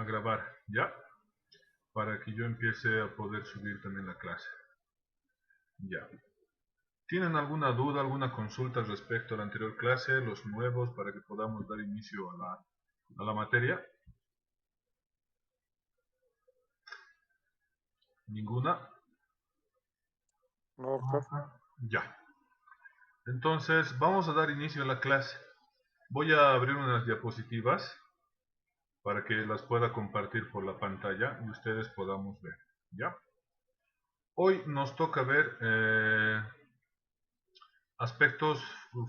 grabar, ¿ya? Para que yo empiece a poder subir también la clase. Ya. ¿Tienen alguna duda, alguna consulta respecto a la anterior clase, los nuevos, para que podamos dar inicio a la materia? ¿Ninguna? No, doctor. Ya. Entonces, vamos a dar inicio a la clase. Voy a abrir unas diapositivas para que las pueda compartir por la pantalla y ustedes podamos ver, ¿ya? Hoy nos toca ver aspectos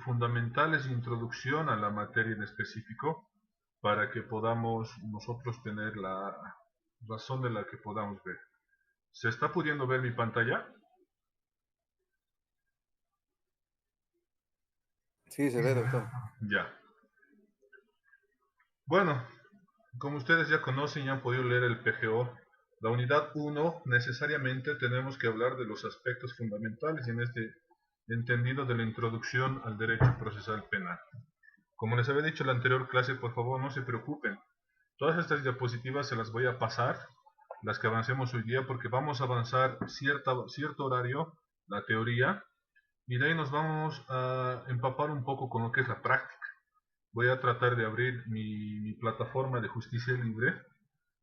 fundamentales de introducción a la materia en específico para que podamos nosotros tener la razón de la que podamos ver. ¿Se está pudiendo ver mi pantalla? Sí, se ve, doctor. Ya. Bueno, como ustedes ya conocen y han podido leer el PGO, la unidad 1 necesariamente tenemos que hablar de los aspectos fundamentales y en este entendido de la introducción al derecho procesal penal. Como les había dicho en la anterior clase, por favor no se preocupen. Todas estas diapositivas se las voy a pasar, las que avancemos hoy día, porque vamos a avanzar cierto horario, la teoría, y de ahí nos vamos a empapar un poco con lo que es la práctica. Voy a tratar de abrir mi plataforma de justicia libre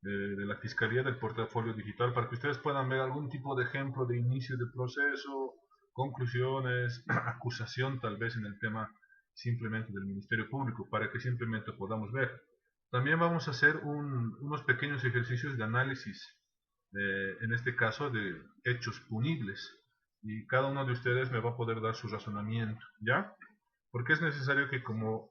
de la Fiscalía del Portafolio Digital para que ustedes puedan ver algún tipo de ejemplo de inicio de proceso, conclusiones, acusación tal vez en el tema simplemente del Ministerio Público, para que simplemente podamos ver. También vamos a hacer unos pequeños ejercicios de análisis, en este caso de hechos punibles, y cada uno de ustedes me va a poder dar su razonamiento, ¿ya? Porque es necesario que, como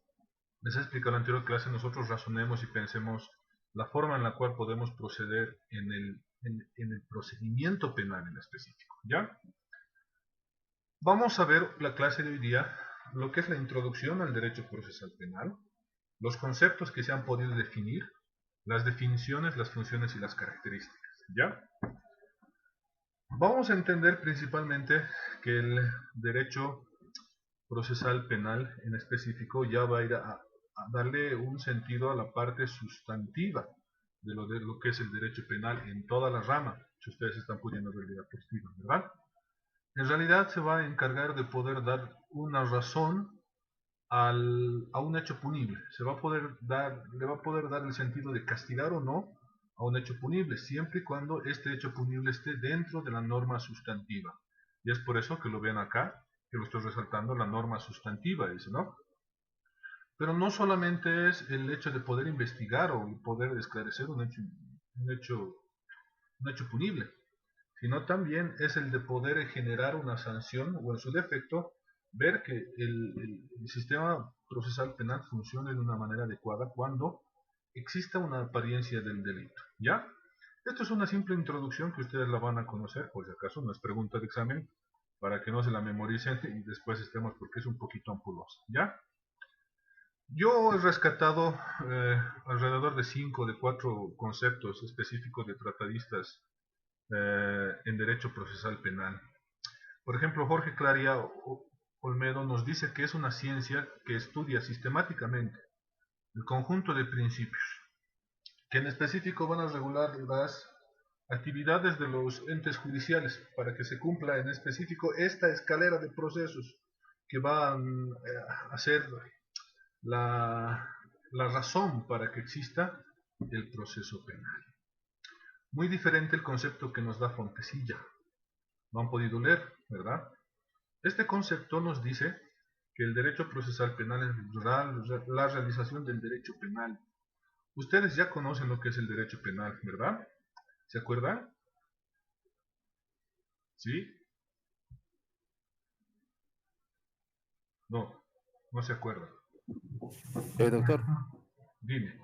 les he explicado en la anterior clase, nosotros razonemos y pensemos la forma en la cual podemos proceder en el procedimiento penal en específico, ¿ya? Vamos a ver la clase de hoy día, lo que es la introducción al derecho procesal penal, los conceptos que se han podido definir, las definiciones, las funciones y las características, ¿ya? Vamos a entender principalmente que el derecho procesal penal en específico ya va a ir a darle un sentido a la parte sustantiva de lo que es el derecho penal en toda la rama, si ustedes están pudiendo ver la diapositiva, ¿verdad? En realidad se va a encargar de poder dar una razón a un hecho punible. Le va a poder dar el sentido de castigar o no a un hecho punible, siempre y cuando este hecho punible esté dentro de la norma sustantiva. Y es por eso que lo ven acá, que lo estoy resaltando, la norma sustantiva, dice, ¿no? Pero no solamente es el hecho de poder investigar o poder esclarecer un hecho, un hecho punible, sino también es el de poder generar una sanción o en su defecto ver que el sistema procesal penal funcione de una manera adecuada cuando exista una apariencia del delito, ¿ya? Esto es una simple introducción que ustedes la van a conocer, por si acaso, no es pregunta de examen, para que no se la memoricen y después estemos porque es un poquito ampulosa, ¿ya? Yo he rescatado alrededor de 5 de 4 conceptos específicos de tratadistas en derecho procesal penal. Por ejemplo, Jorge Claria Olmedo nos dice que es una ciencia que estudia sistemáticamente el conjunto de principios, que en específico van a regular las actividades de los entes judiciales para que se cumpla en específico esta escalera de procesos que van a ser la, la razón para que exista el proceso penal. Muy diferente el concepto que nos da Fontecilla. Lo han podido leer, ¿verdad? Este concepto nos dice que el derecho procesal penal es la realización del derecho penal. Ustedes ya conocen lo que es el derecho penal, ¿verdad? ¿Se acuerdan? ¿Sí? No, no se acuerdan. Doctor, Dime,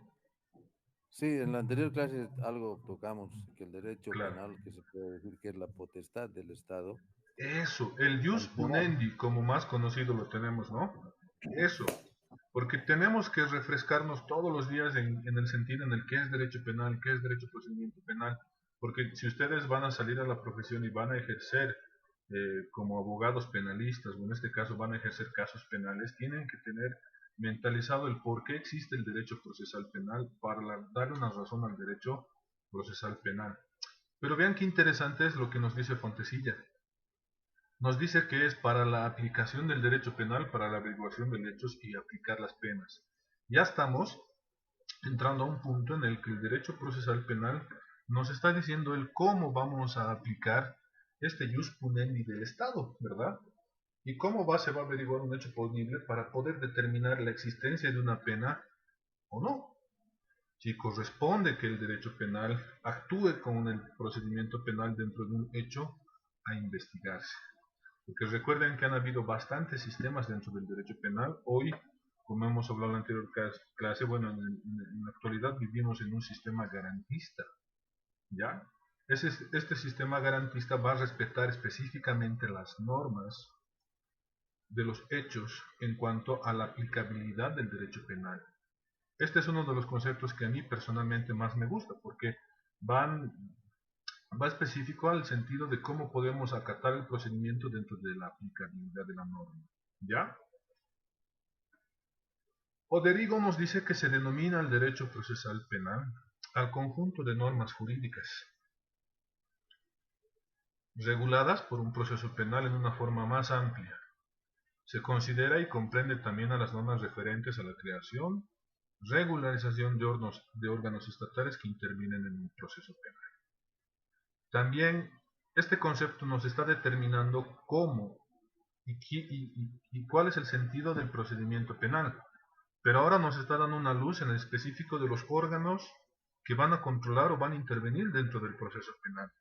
sí, en la anterior clase algo tocamos, que el derecho claro. penal, que se puede decir que es la potestad del Estado, Eso, el jus sancionar. punendi, como más conocido lo tenemos, ¿no? Eso, porque tenemos que refrescarnos todos los días en el sentido en el que es derecho penal, qué es derecho procedimiento penal, porque si ustedes van a salir a la profesión y van a ejercer como abogados penalistas, o en este caso van a ejercer casos penales, tienen que tener mentalizado el por qué existe el derecho procesal penal para darle una razón al derecho procesal penal. Pero vean qué interesante es lo que nos dice Fontecilla. Nos dice que es para la aplicación del derecho penal, para la averiguación de hechos y aplicar las penas. Ya estamos entrando a un punto en el que el derecho procesal penal nos está diciendo el cómo vamos a aplicar este jus punendi del Estado, ¿verdad? Y cómo se va a averiguar un hecho punible para poder determinar la existencia de una pena o no. Si corresponde que el derecho penal actúe con el procedimiento penal dentro de un hecho a investigarse. Porque recuerden que han habido bastantes sistemas dentro del derecho penal. Hoy, como hemos hablado en la anterior clase, bueno, en la actualidad vivimos en un sistema garantista, ¿ya? Este sistema garantista va a respetar específicamente las normas de los hechos en cuanto a la aplicabilidad del derecho penal. Este es uno de los conceptos que a mí personalmente más me gusta, porque va específico al sentido de cómo podemos acatar el procedimiento dentro de la aplicabilidad de la norma. ¿Ya? Oderigo nos dice que se denomina el derecho procesal penal al conjunto de normas jurídicas reguladas por un proceso penal en una forma más amplia. Se considera y comprende también a las normas referentes a la creación, regularización de órganos estatales que intervienen en un proceso penal. También este concepto nos está determinando cómo y cuál es el sentido del procedimiento penal. Pero ahora nos está dando una luz en el específico de los órganos que van a controlar o van a intervenir dentro del proceso penal.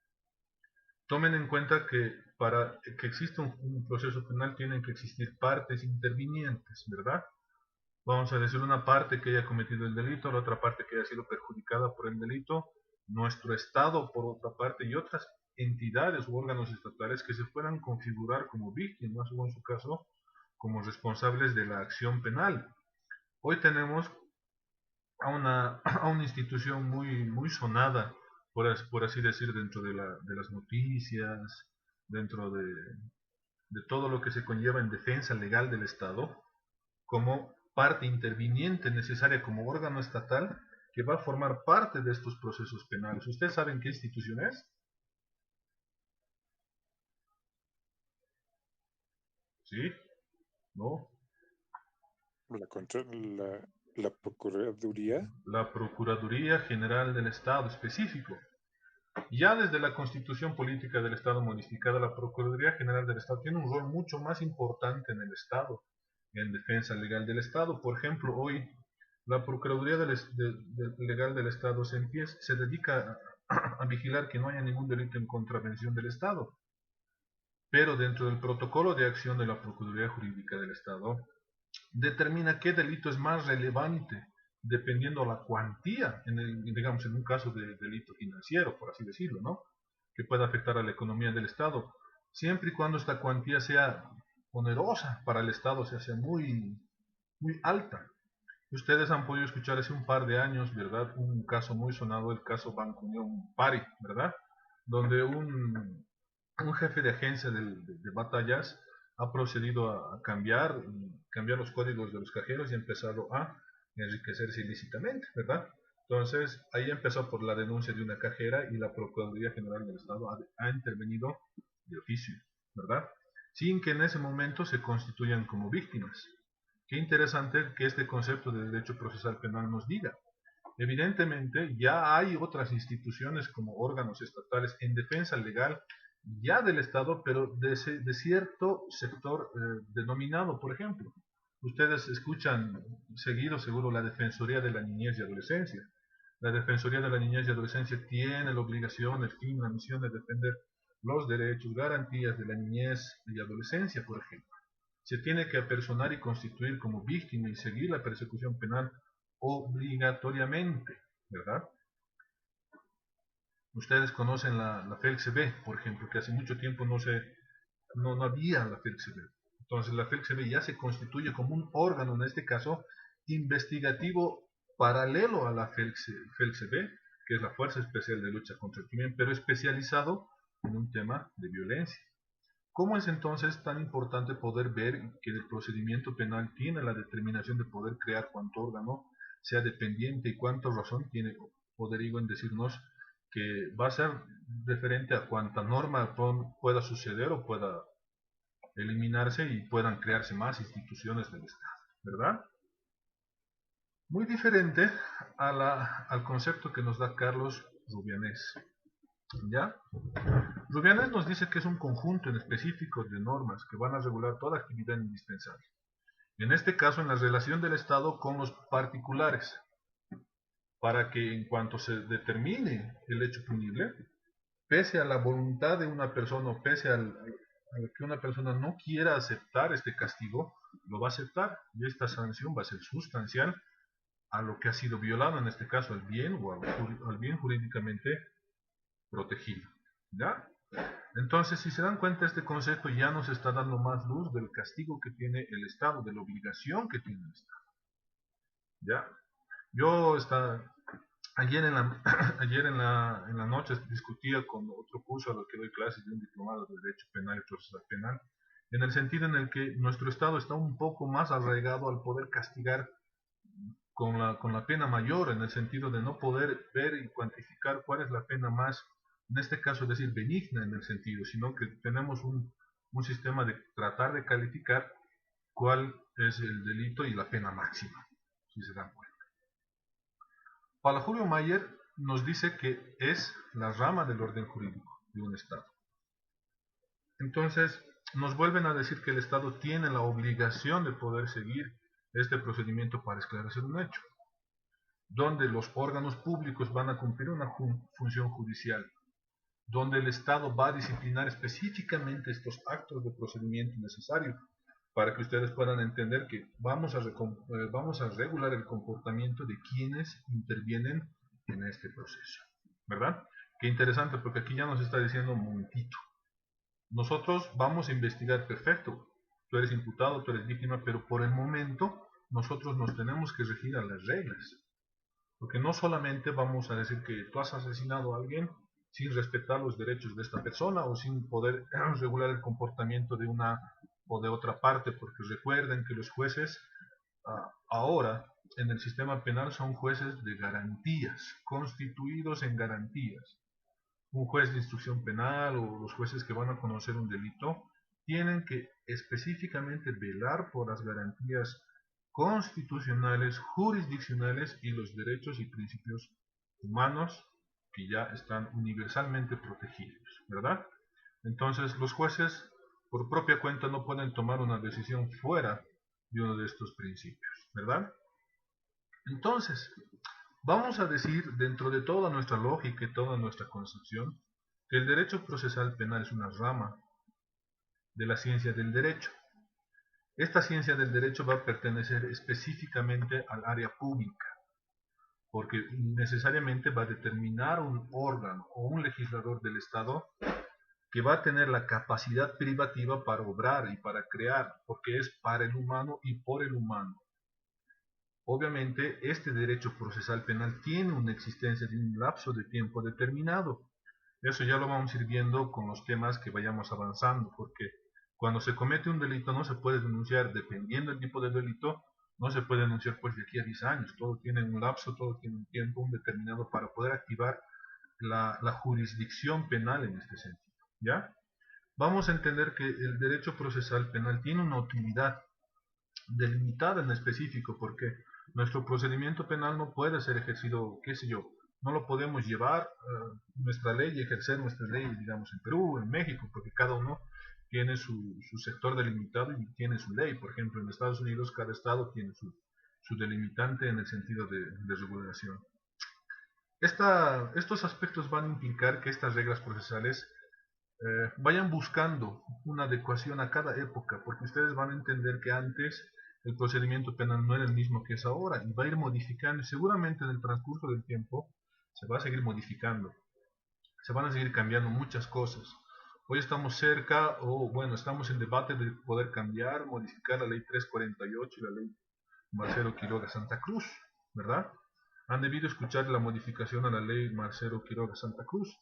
Tomen en cuenta que para que exista un proceso penal tienen que existir partes intervinientes, ¿verdad? Vamos a decir una parte que haya cometido el delito, la otra parte que haya sido perjudicada por el delito, nuestro Estado por otra parte y otras entidades u órganos estatales que se puedan configurar como víctimas o en su caso como responsables de la acción penal. Hoy tenemos a una institución muy sonada, por así decir, dentro de las noticias, dentro de todo lo que se conlleva en defensa legal del Estado, como parte interviniente necesaria como órgano estatal que va a formar parte de estos procesos penales. ¿Ustedes saben qué institución es? ¿Sí? ¿No? La Procuraduría. La Procuraduría General del Estado específico. Ya desde la Constitución Política del Estado modificada, la Procuraduría General del Estado tiene un rol mucho más importante en el Estado, en defensa legal del Estado. Por ejemplo, hoy la Procuraduría Legal del Estado se dedica a vigilar que no haya ningún delito en contravención del Estado. Pero dentro del protocolo de acción de la Procuraduría Jurídica del Estado, determina qué delito es más relevante dependiendo la cuantía, digamos en un caso de delito financiero, por así decirlo, ¿no? Que pueda afectar a la economía del Estado, siempre y cuando esta cuantía sea onerosa para el Estado, sea muy alta. Ustedes han podido escuchar hace un par de años, ¿verdad? Un caso muy sonado, el caso Banco Unión Pari, ¿verdad? Donde un jefe de agencia de batallas ha procedido a cambiar los códigos de los cajeros y ha empezado a enriquecerse ilícitamente, ¿verdad? Entonces, ahí empezó por la denuncia de una cajera y la Procuraduría General del Estado ha intervenido de oficio, ¿verdad? Sin que en ese momento se constituyan como víctimas. Qué interesante que este concepto de derecho procesal penal nos diga. Evidentemente, ya hay otras instituciones como órganos estatales en defensa legal ya del Estado, pero de cierto sector denominado, por ejemplo. Ustedes escuchan seguido, seguro, la Defensoría de la Niñez y Adolescencia. La Defensoría de la Niñez y Adolescencia tiene la obligación, el fin, la misión de defender los derechos, garantías de la niñez y adolescencia, por ejemplo. Se tiene que apersonar y constituir como víctima y seguir la persecución penal obligatoriamente, ¿verdad? Ustedes conocen la FELCB, por ejemplo, que hace mucho tiempo no había la FELCB. Entonces la FELCB ya se constituye como un órgano, en este caso, investigativo paralelo a la FELCB, que es la Fuerza Especial de Lucha contra el Crimen, pero especializado en un tema de violencia. ¿Cómo es entonces tan importante poder ver que el procedimiento penal tiene la determinación de poder crear cuánto órgano sea dependiente y cuánta razón tiene Poderigo en decirnos que va a ser referente a cuánta norma pueda suceder o pueda eliminarse y puedan crearse más instituciones del Estado, ¿verdad? Muy diferente al concepto que nos da Carlos Rubianés, ¿ya? Rubianés nos dice que es un conjunto en específico de normas que van a regular toda actividad indispensable. En este caso, en la relación del Estado con los particulares, para que en cuanto se determine el hecho punible, pese a la voluntad de una persona o pese a que una persona no quiera aceptar este castigo, lo va a aceptar y esta sanción va a ser sustancial a lo que ha sido violado, en este caso al bien o al bien jurídicamente protegido. ¿Ya? Entonces, si se dan cuenta, este concepto ya nos está dando más luz del castigo que tiene el Estado, de la obligación que tiene el Estado. ¿Ya? Yo ayer en la noche discutía con otro curso a lo que doy clases de un diplomado de Derecho Penal y Procesal Penal, en el sentido en el que nuestro Estado está un poco más arraigado al poder castigar con la pena mayor, en el sentido de no poder ver y cuantificar cuál es la pena más, en este caso decir benigna en el sentido, sino que tenemos un sistema de tratar de calificar cuál es el delito y la pena máxima, si se dan cuenta. Para Julio Mayer nos dice que es la rama del orden jurídico de un Estado. Entonces, nos vuelven a decir que el Estado tiene la obligación de poder seguir este procedimiento para esclarecer un hecho, donde los órganos públicos van a cumplir una función judicial, donde el Estado va a disciplinar específicamente estos actos de procedimiento necesarios, para que ustedes puedan entender que vamos a regular el comportamiento de quienes intervienen en este proceso, ¿verdad? Qué interesante, porque aquí ya nos está diciendo un momentito. Nosotros vamos a investigar, perfecto, tú eres imputado, tú eres víctima, pero por el momento nosotros nos tenemos que regir a las reglas, porque no solamente vamos a decir que tú has asesinado a alguien sin respetar los derechos de esta persona o sin poder regular el comportamiento de una o de otra parte, porque recuerden que los jueces ahora en el sistema penal son jueces de garantías, constituidos en garantías. Un juez de instrucción penal o los jueces que van a conocer un delito tienen que específicamente velar por las garantías constitucionales, jurisdiccionales y los derechos y principios humanos que ya están universalmente protegidos, ¿verdad? Entonces los jueces por propia cuenta no pueden tomar una decisión fuera de uno de estos principios, ¿verdad? Entonces, vamos a decir, dentro de toda nuestra lógica y toda nuestra concepción, que el derecho procesal penal es una rama de la ciencia del derecho. Esta ciencia del derecho va a pertenecer específicamente al área pública, porque necesariamente va a determinar un órgano o un legislador del Estado que va a tener la capacidad privativa para obrar y para crear, porque es para el humano y por el humano. Obviamente, este derecho procesal penal tiene una existencia de un lapso de tiempo determinado. Eso ya lo vamos a ir viendo con los temas que vayamos avanzando, porque cuando se comete un delito no se puede denunciar, dependiendo del tipo de delito, no se puede denunciar pues de aquí a 10 años. Todo tiene un lapso, todo tiene un tiempo determinado para poder activar la jurisdicción penal en este sentido, ¿ya? Vamos a entender que el derecho procesal penal tiene una utilidad delimitada en específico, porque nuestro procedimiento penal no puede ser ejercido, qué sé yo, no lo podemos llevar nuestra ley y ejercer nuestras leyes, digamos, en Perú, en México, porque cada uno tiene su sector delimitado y tiene su ley. Por ejemplo, en Estados Unidos cada estado tiene su delimitante en el sentido de regulación. Estos aspectos van a implicar que estas reglas procesales vayan buscando una adecuación a cada época, porque ustedes van a entender que antes el procedimiento penal no era el mismo que es ahora y va a ir modificando, y seguramente en el transcurso del tiempo se va a seguir modificando, se van a seguir cambiando muchas cosas. Hoy estamos cerca, o bueno, estamos en debate de poder cambiar, modificar la ley 348 y la ley Marcelo Quiroga Santa Cruz, ¿verdad? Han debido escuchar la modificación a la ley Marcelo Quiroga Santa Cruz.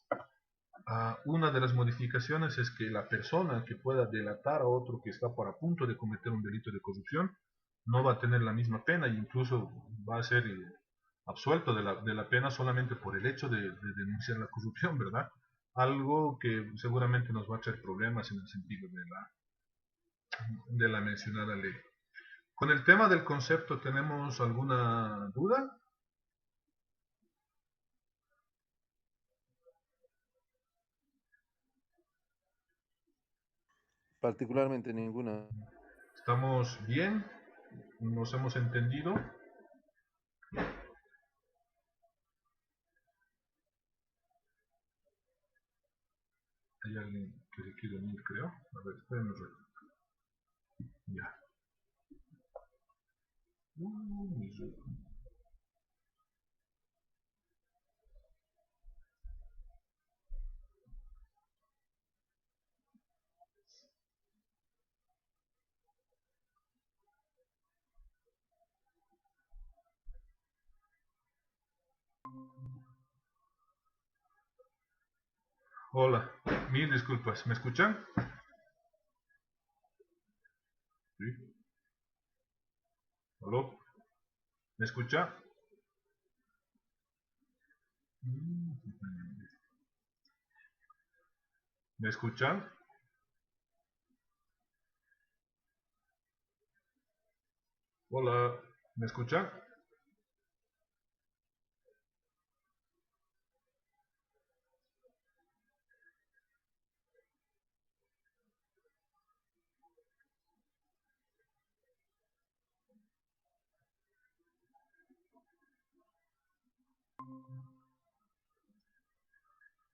Una de las modificaciones es que la persona que pueda delatar a otro que está por a punto de cometer un delito de corrupción no va a tener la misma pena e incluso va a ser absuelto de la pena solamente por el hecho de denunciar la corrupción, ¿verdad? Algo que seguramente nos va a traer problemas en el sentido de la mencionada ley. Con el tema del concepto, ¿tenemos alguna duda? Particularmente ninguna. ¿Estamos bien? ¿Nos hemos entendido? Hay alguien que se quiere unir, creo. A ver, espérenme un rato. Ya. Hola, mil disculpas. ¿Me escuchan? Sí. ¿Aló? ¿Me escucha? ¿Me escuchan? Hola, ¿me escuchan?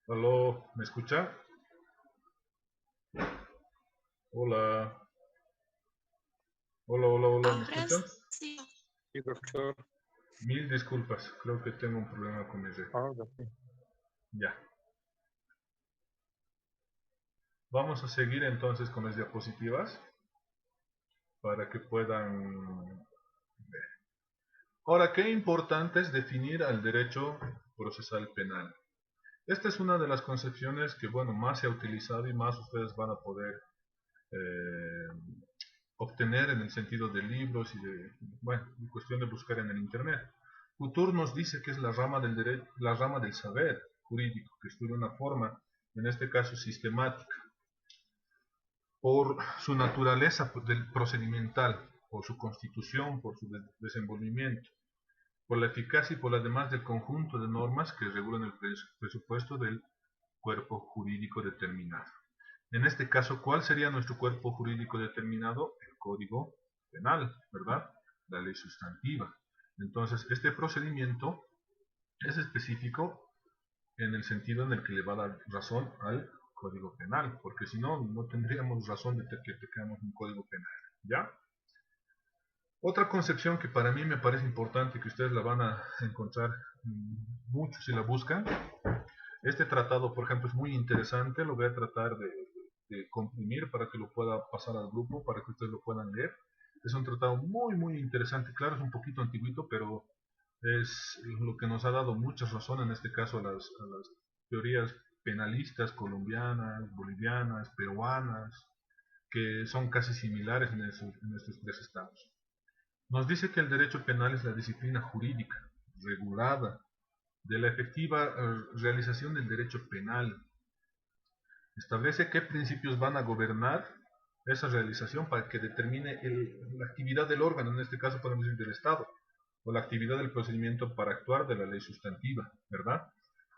¿Aló? ¿Me escuchan? Hola. Hola, hola, hola, ¿me Ahora escuchan? sí. Sí, doctor. Mil disculpas, creo que tengo un problema con mi red. Ahora sí. Ya. Vamos a seguir entonces con las diapositivas para que puedan ver. Ahora, qué importante es definir al derecho procesal penal. Esta es una de las concepciones que, bueno, más se ha utilizado y más ustedes van a poder eh, obtener en el sentido de libros y de, bueno, en cuestión de buscar en el internet. Couture nos dice que es la rama del derecho, la rama del saber jurídico, que estudia una forma, en este caso sistemática, por su naturaleza del procedimental, por su constitución, por su desenvolvimiento, por la eficacia y por además del conjunto de normas que regulan el presupuesto del cuerpo jurídico determinado. En este caso, ¿cuál sería nuestro cuerpo jurídico determinado? El Código Penal, ¿verdad? La ley sustantiva. Entonces, este procedimiento es específico en el sentido en el que le va a dar razón al Código Penal, porque si no, no tendríamos razón de que tengamos un Código Penal, ¿ya? Otra concepción que para mí me parece importante, que ustedes la van a encontrar mucho si la buscan. Este tratado, por ejemplo, es muy interesante, lo voy a tratar de comprimir para que lo pueda pasar al grupo, para que ustedes lo puedan leer. Es un tratado muy, muy interesante, claro, es un poquito antiguito, pero es lo que nos ha dado mucha razón, en este caso, a las teorías penalistas colombianas, bolivianas, peruanas, que son casi similares en estos tres estados. Nos dice que el derecho penal es la disciplina jurídica regulada de la efectiva realización del derecho penal. Establece qué principios van a gobernar esa realización para que determine la actividad del órgano, en este caso podemos decir del Estado, o la actividad del procedimiento para actuar de la ley sustantiva, ¿verdad?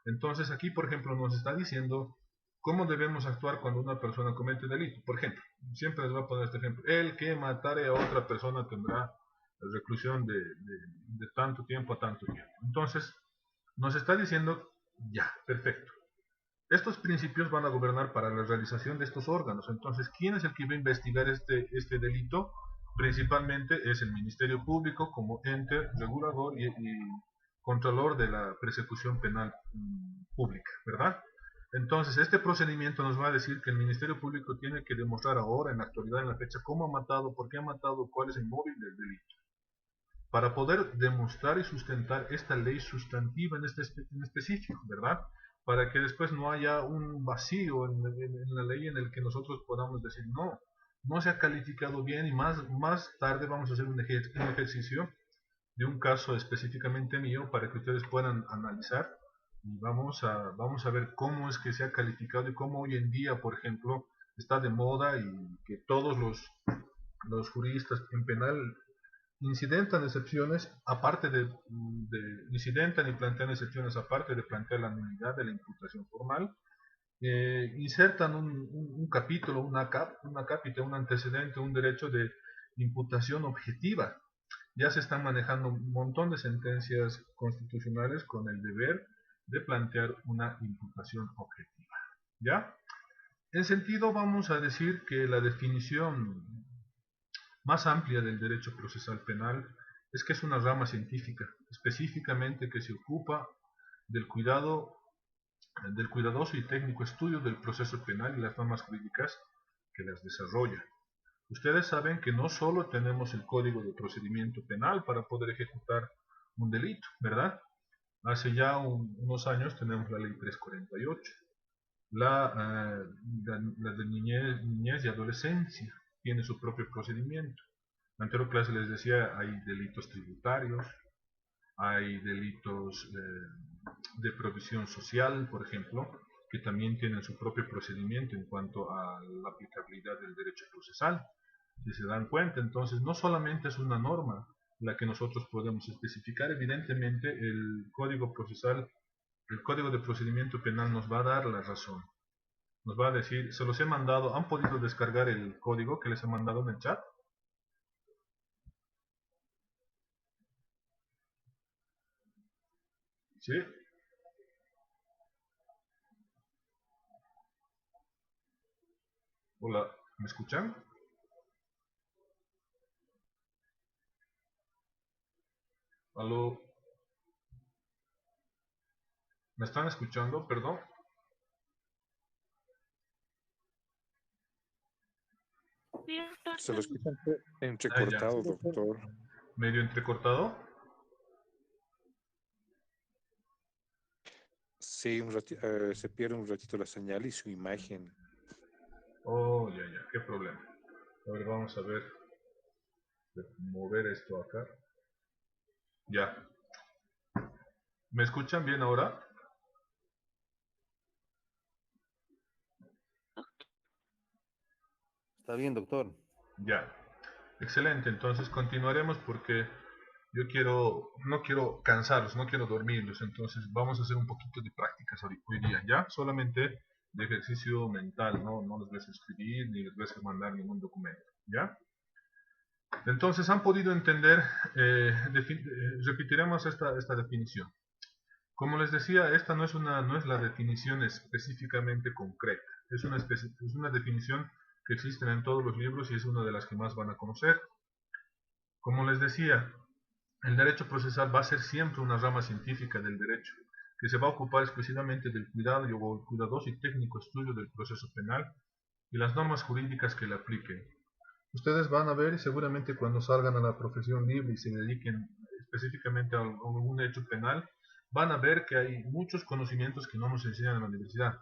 Entonces aquí, por ejemplo, nos está diciendo cómo debemos actuar cuando una persona comete delito. Por ejemplo, siempre les voy a poner este ejemplo: el que matare a otra persona tendrá reclusión de tanto tiempo a tanto tiempo. Entonces, nos está diciendo, ya, perfecto. Estos principios van a gobernar para la realización de estos órganos. Entonces, ¿quién es el que va a investigar este delito? Principalmente es el Ministerio Público como ente regulador y controlador de la persecución penal pública, ¿verdad? Entonces, este procedimiento nos va a decir que el Ministerio Público tiene que demostrar ahora, en la actualidad, en la fecha, cómo ha matado, por qué ha matado, cuál es el móvil del delito, para poder demostrar y sustentar esta ley sustantiva en específico, ¿verdad? para que después no haya un vacío en la ley en el que nosotros podamos decir no, no se ha calificado bien y más tarde vamos a hacer un ejercicio de un caso específicamente mío para que ustedes puedan analizar y vamos a ver cómo es que se ha calificado y cómo hoy en día, por ejemplo, está de moda y que todos los juristas en penal incidentan excepciones aparte incidentan y plantean excepciones aparte de plantear la nulidad de la imputación formal, insertan un capítulo, una cápita, un antecedente, un derecho de imputación objetiva. Ya se están manejando un montón de sentencias constitucionales con el deber de plantear una imputación objetiva. ¿Ya? En sentido, vamos a decir que la definición más amplia del derecho procesal penal es que es una rama científica, específicamente que se ocupa del cuidadoso y técnico estudio del proceso penal y las normas jurídicas que las desarrolla. Ustedes saben que no solo tenemos el Código de Procedimiento Penal para poder ejecutar un delito, ¿verdad? Hace ya unos años tenemos la Ley 348, la de niñez y adolescencia tiene su propio procedimiento. En la anterior clase les decía, hay delitos tributarios, hay delitos de provisión social, por ejemplo, que también tienen su propio procedimiento en cuanto a la aplicabilidad del derecho procesal. Si se dan cuenta, entonces no solamente es una norma la que nosotros podemos especificar, evidentemente el Código Procesal, el Código de Procedimiento Penal nos va a dar la razón. Nos va a decir, se los he mandado, ¿han podido descargar el código que les he mandado en el chat? ¿Sí? Hola, ¿me escuchan? ¿Aló? ¿Me están escuchando? Perdón. Se lo escucha Ah, ya. entrecortado, doctor. ¿Medio entrecortado? Sí, se pierde un ratito la señal y su imagen. Oh, ya, ya, qué problema. A ver, vamos a ver. Mover esto acá. Ya. ¿Me escuchan bien ahora? Está bien, doctor. Ya. Excelente, entonces continuaremos porque no quiero cansarlos, no quiero dormirlos, entonces vamos a hacer un poquito de prácticas hoy día, ¿ya? Solamente de ejercicio mental, no les voy a escribir ni les voy a mandar ningún documento, ¿ya? Entonces han podido entender, repetiremos esta definición. Como les decía, esta no es la definición específicamente concreta, es una definición que existe en todos los libros y es una de las que más van a conocer. Como les decía, el derecho procesal va a ser siempre una rama científica del derecho, que se va a ocupar exclusivamente del cuidado y el cuidadoso y técnico estudio del proceso penal y las normas jurídicas que le apliquen. Ustedes van a ver, y seguramente cuando salgan a la profesión libre y se dediquen específicamente a algún hecho penal, van a ver que hay muchos conocimientos que no nos enseñan en la universidad.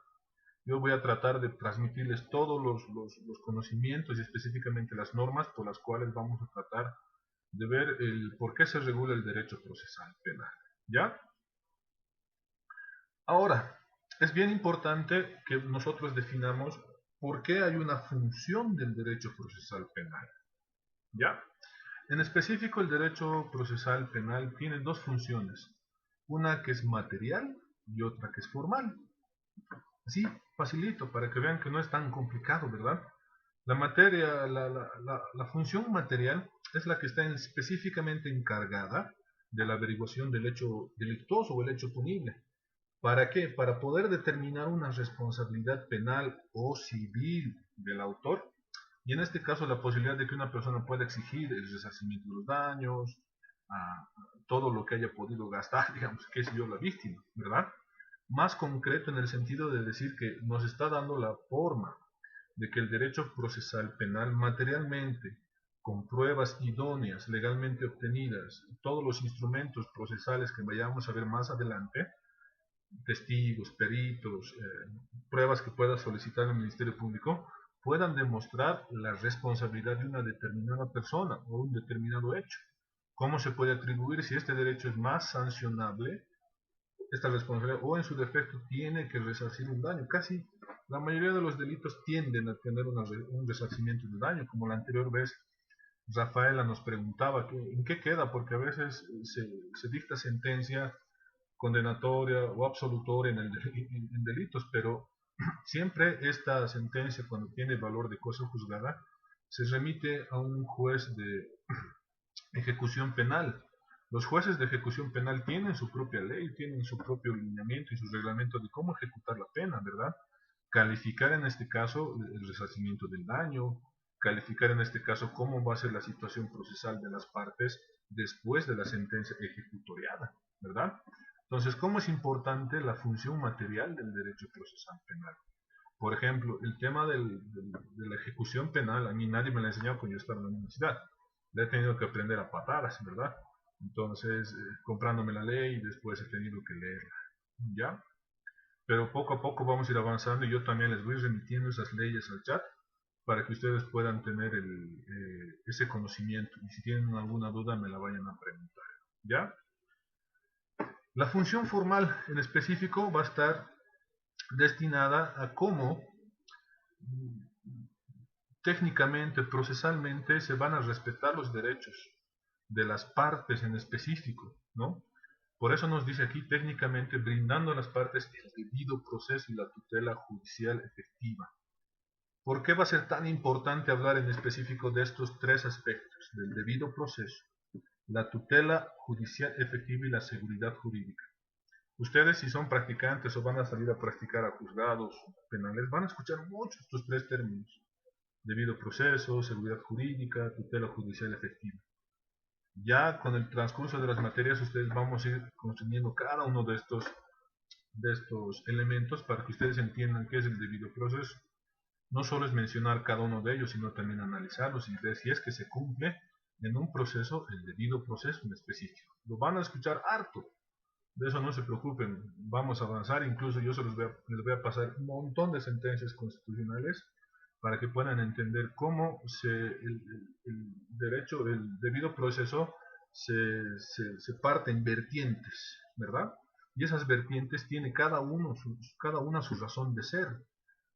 Yo voy a tratar de transmitirles todos los conocimientos y específicamente las normas por las cuales vamos a tratar de ver el por qué se regula el derecho procesal penal. ¿Ya? Ahora, es bien importante que nosotros definamos por qué hay una función del derecho procesal penal. ¿Ya? En específico, el derecho procesal penal tiene dos funciones. Una que es material y otra que es formal. Así, facilito, para que vean que no es tan complicado, ¿verdad? La materia, la función material es la que está específicamente encargada de la averiguación del hecho delictuoso o el hecho punible. ¿Para qué? Para poder determinar una responsabilidad penal o civil del autor y en este caso la posibilidad de que una persona pueda exigir el resarcimiento de los daños, a todo lo que haya podido gastar, digamos, qué sé yo, la víctima, ¿verdad? Más concreto en el sentido de decir que nos está dando la forma de que el derecho procesal penal materialmente, con pruebas idóneas, legalmente obtenidas, todos los instrumentos procesales que vayamos a ver más adelante, testigos, peritos, pruebas que pueda solicitar el Ministerio Público, puedan demostrar la responsabilidad de una determinada persona o un determinado hecho. ¿Cómo se puede atribuir si este derecho es más sancionable, esta responsabilidad, o en su defecto tiene que resarcir un daño? Casi la mayoría de los delitos tienden a tener un resarcimiento de daño, como la anterior vez Rafaela nos preguntaba en qué queda, porque a veces se dicta sentencia condenatoria o absolutoria en delitos, pero siempre esta sentencia, cuando tiene valor de cosa juzgada, se remite a un juez de ejecución penal. Los jueces de ejecución penal tienen su propia ley, tienen su propio lineamiento y su reglamento de cómo ejecutar la pena, ¿verdad? Calificar en este caso el resarcimiento del daño, calificar en este caso cómo va a ser la situación procesal de las partes después de la sentencia ejecutoriada, ¿verdad? Entonces, ¿cómo es importante la función material del derecho procesal penal? Por ejemplo, el tema de la ejecución penal, a mí nadie me lo ha enseñado cuando yo estaba en la universidad. La he tenido que aprender a patadas, ¿verdad? Entonces, comprándome la ley y después he tenido que leerla, ¿ya? Pero poco a poco vamos a ir avanzando y yo también les voy remitiendo esas leyes al chat para que ustedes puedan tener ese conocimiento y si tienen alguna duda me la vayan a preguntar, ¿ya? La función formal en específico va a estar destinada a cómo técnicamente, procesalmente, se van a respetar los derechos de las partes en específico, ¿no? Por eso nos dice aquí técnicamente brindando a las partes el debido proceso y la tutela judicial efectiva. ¿Por qué va a ser tan importante hablar en específico de estos tres aspectos? Del debido proceso, la tutela judicial efectiva y la seguridad jurídica. Ustedes, si son practicantes o van a salir a practicar a juzgados penales, van a escuchar mucho estos tres términos: debido proceso, seguridad jurídica, tutela judicial efectiva. Ya con el transcurso de las materias ustedes vamos a ir construyendo cada uno de estos elementos para que ustedes entiendan qué es el debido proceso. No solo es mencionar cada uno de ellos, sino también analizarlos y ver si es que se cumple en un proceso el debido proceso en específico. Lo van a escuchar harto, de eso no se preocupen, vamos a avanzar. Incluso yo les voy a pasar un montón de sentencias constitucionales para que puedan entender cómo el derecho, el debido proceso se parte en vertientes, ¿verdad? Y esas vertientes tiene cada una su razón de ser,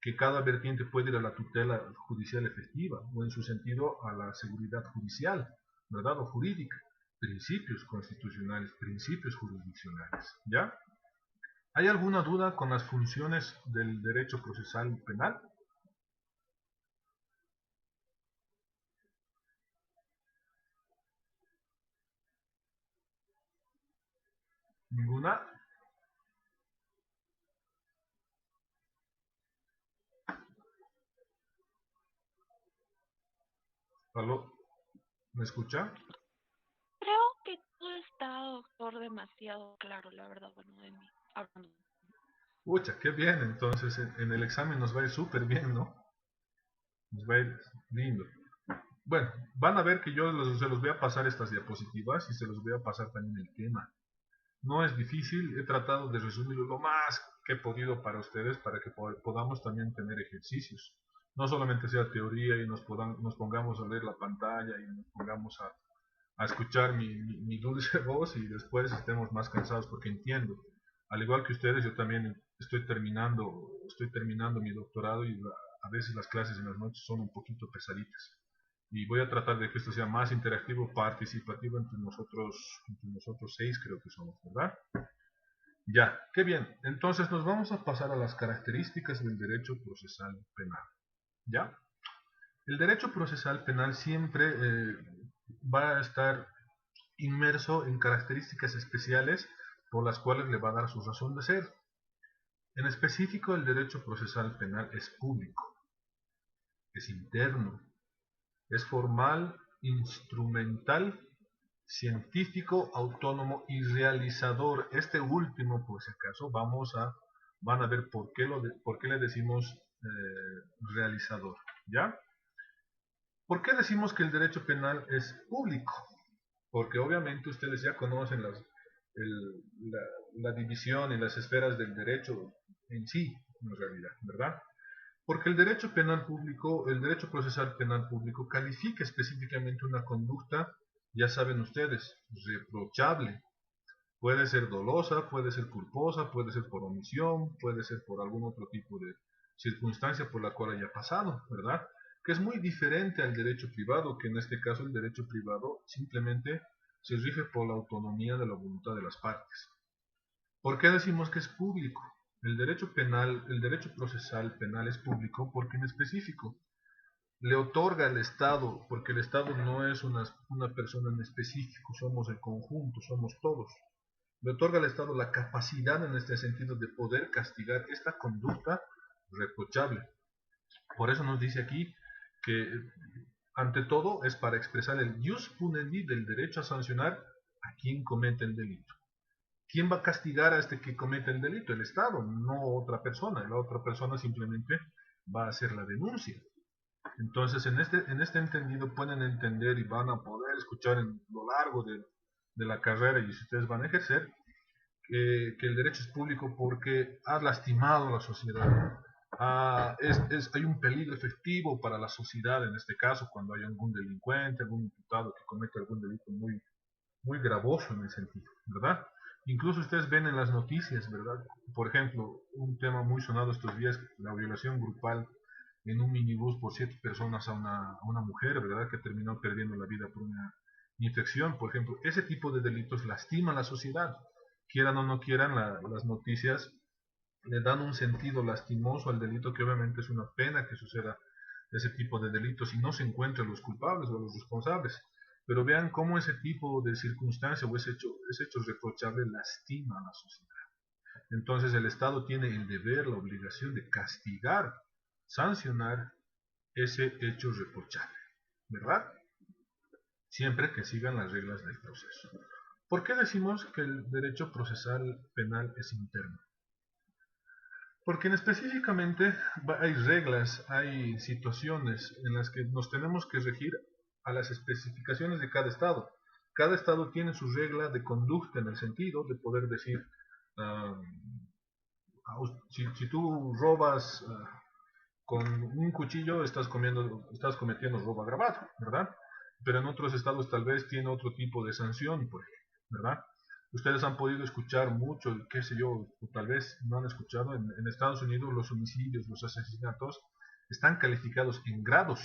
que cada vertiente puede ir a la tutela judicial efectiva, o en su sentido a la seguridad judicial, ¿verdad? O jurídica, principios constitucionales, principios jurisdiccionales, ¿ya? ¿Hay alguna duda con las funciones del derecho procesal penal? ¿Ninguna? ¿Aló? ¿Me escucha? Creo que todo está, doctor, demasiado claro, la verdad, bueno, de mí, hablando. Pucha, qué bien, entonces en el examen nos va a ir súper bien, ¿no? Nos va a ir lindo. Bueno, van a ver que yo se los voy a pasar estas diapositivas y se los voy a pasar también el tema. No es difícil, he tratado de resumirlo lo más que he podido para ustedes, para que podamos también tener ejercicios. No solamente sea teoría y nos pongamos a leer la pantalla y nos pongamos a escuchar mi dulce voz y después estemos más cansados, porque entiendo. Al igual que ustedes, yo también estoy terminando mi doctorado y a veces las clases en las noches son un poquito pesaditas. Y voy a tratar de que esto sea más interactivo, participativo entre nosotros seis creo que somos, ¿verdad? Ya, qué bien. Entonces nos vamos a pasar a las características del derecho procesal penal. ¿Ya? El derecho procesal penal siempre va a estar inmerso en características especiales por las cuales le va a dar su razón de ser. En específico, el derecho procesal penal es público, es interno, es formal, instrumental, científico, autónomo y realizador. Este último, por si acaso, van a ver por qué le decimos realizador, ¿ya? ¿Por qué decimos que el derecho penal es público? Porque obviamente ustedes ya conocen la división y las esferas del derecho en sí, en realidad, ¿verdad? Porque el derecho procesal penal público califica específicamente una conducta, ya saben ustedes, reprochable. Puede ser dolosa, puede ser culposa, puede ser por omisión, puede ser por algún otro tipo de circunstancia por la cual haya pasado, ¿verdad? Que es muy diferente al derecho privado, que en este caso el derecho privado simplemente se rige por la autonomía de la voluntad de las partes. ¿Por qué decimos que es público? El derecho penal, el derecho procesal penal es público porque en específico le otorga al Estado, porque el Estado no es una persona en específico, somos el conjunto, somos todos. Le otorga al Estado la capacidad en este sentido de poder castigar esta conducta reprochable. Por eso nos dice aquí que ante todo es para expresar el jus punendi del derecho a sancionar a quien comete el delito. ¿Quién va a castigar a este que comete el delito? El Estado, no otra persona. La otra persona simplemente va a hacer la denuncia. Entonces, en este entendido pueden entender y van a poder escuchar en lo largo de la carrera y si ustedes van a ejercer, que el derecho es público porque ha lastimado a la sociedad. Hay un peligro efectivo para la sociedad en este caso cuando hay algún delincuente, algún imputado que comete algún delito muy, muy gravoso en el sentido, ¿verdad? Incluso ustedes ven en las noticias, ¿verdad? Por ejemplo, un tema muy sonado estos días, la violación grupal en un minibús por 7 personas a una mujer, ¿verdad? Que terminó perdiendo la vida por una infección, por ejemplo. Ese tipo de delitos lastiman a la sociedad. Quieran o no quieran, las noticias le dan un sentido lastimoso al delito, que obviamente es una pena que suceda ese tipo de delitos y no se encuentren los culpables o los responsables. Pero vean cómo ese tipo de circunstancia o ese hecho reprochable lastima a la sociedad. Entonces el Estado tiene el deber, la obligación de castigar, sancionar ese hecho reprochable, ¿verdad? Siempre que sigan las reglas del proceso. ¿Por qué decimos que el derecho procesal penal es interno? Porque específicamente hay reglas, hay situaciones en las que nos tenemos que regir a las especificaciones de cada estado. Cada estado tiene su regla de conducta en el sentido de poder decir, uh, si tú robas con un cuchillo estás cometiendo robo agravado, ¿verdad? Pero en otros estados tal vez tiene otro tipo de sanción, pues, ¿verdad? Ustedes han podido escuchar mucho, qué sé yo, o tal vez no han escuchado, en Estados Unidos los homicidios, los asesinatos están calificados en grados,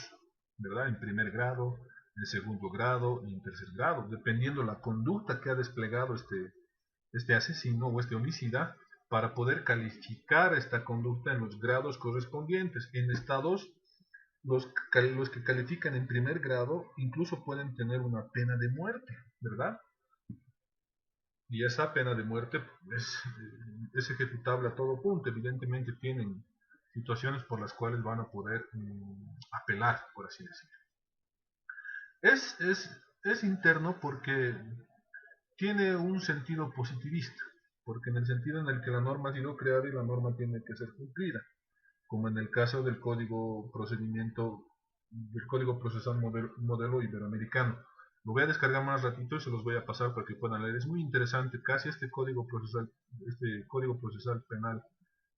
¿verdad? En primer grado, en segundo grado y en tercer grado, dependiendo la conducta que ha desplegado este asesino o este homicida, para poder calificar esta conducta en los grados correspondientes. En estados, los que califican en primer grado incluso pueden tener una pena de muerte, ¿verdad? Y esa pena de muerte es ejecutable a todo punto. Evidentemente tienen situaciones por las cuales van a poder apelar, por así decirlo. Es interno porque tiene un sentido positivista, porque en el sentido en el que la norma ha sido creada y la norma tiene que ser cumplida, como en el caso del Código Procesal modelo Iberoamericano. Lo voy a descargar más ratito y se los voy a pasar para que puedan leer. Es muy interesante, casi este Código Procesal Penal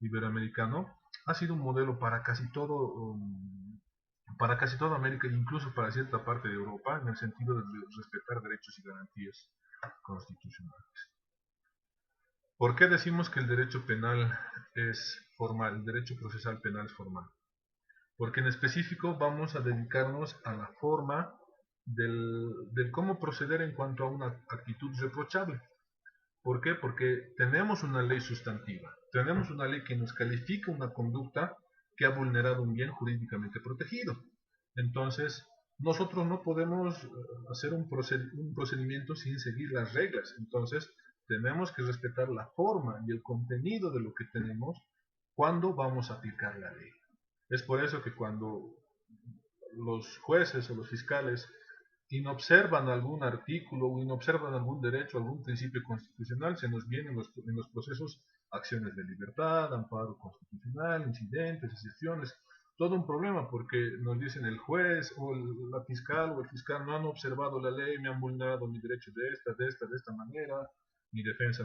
Iberoamericano ha sido un modelo para casi toda América e incluso para cierta parte de Europa, en el sentido de respetar derechos y garantías constitucionales. ¿Por qué decimos que el derecho penal es formal, el derecho procesal penal es formal? Porque en específico vamos a dedicarnos a la forma del cómo proceder en cuanto a una actitud reprochable. ¿Por qué? Porque tenemos una ley sustantiva, tenemos una ley que nos califica una conducta que ha vulnerado un bien jurídicamente protegido. Entonces, nosotros no podemos hacer un procedimiento sin seguir las reglas. Entonces, tenemos que respetar la forma y el contenido de lo que tenemos cuando vamos a aplicar la ley. Es por eso que cuando los jueces o los fiscales inobservan algún artículo o inobservan algún derecho, algún principio constitucional, se nos vienen en los procesos acciones de libertad, amparo constitucional, incidentes, excepciones, todo un problema porque nos dicen el juez o la fiscal o el fiscal no han observado la ley, me han vulnerado mi derecho de esta manera, mi defensa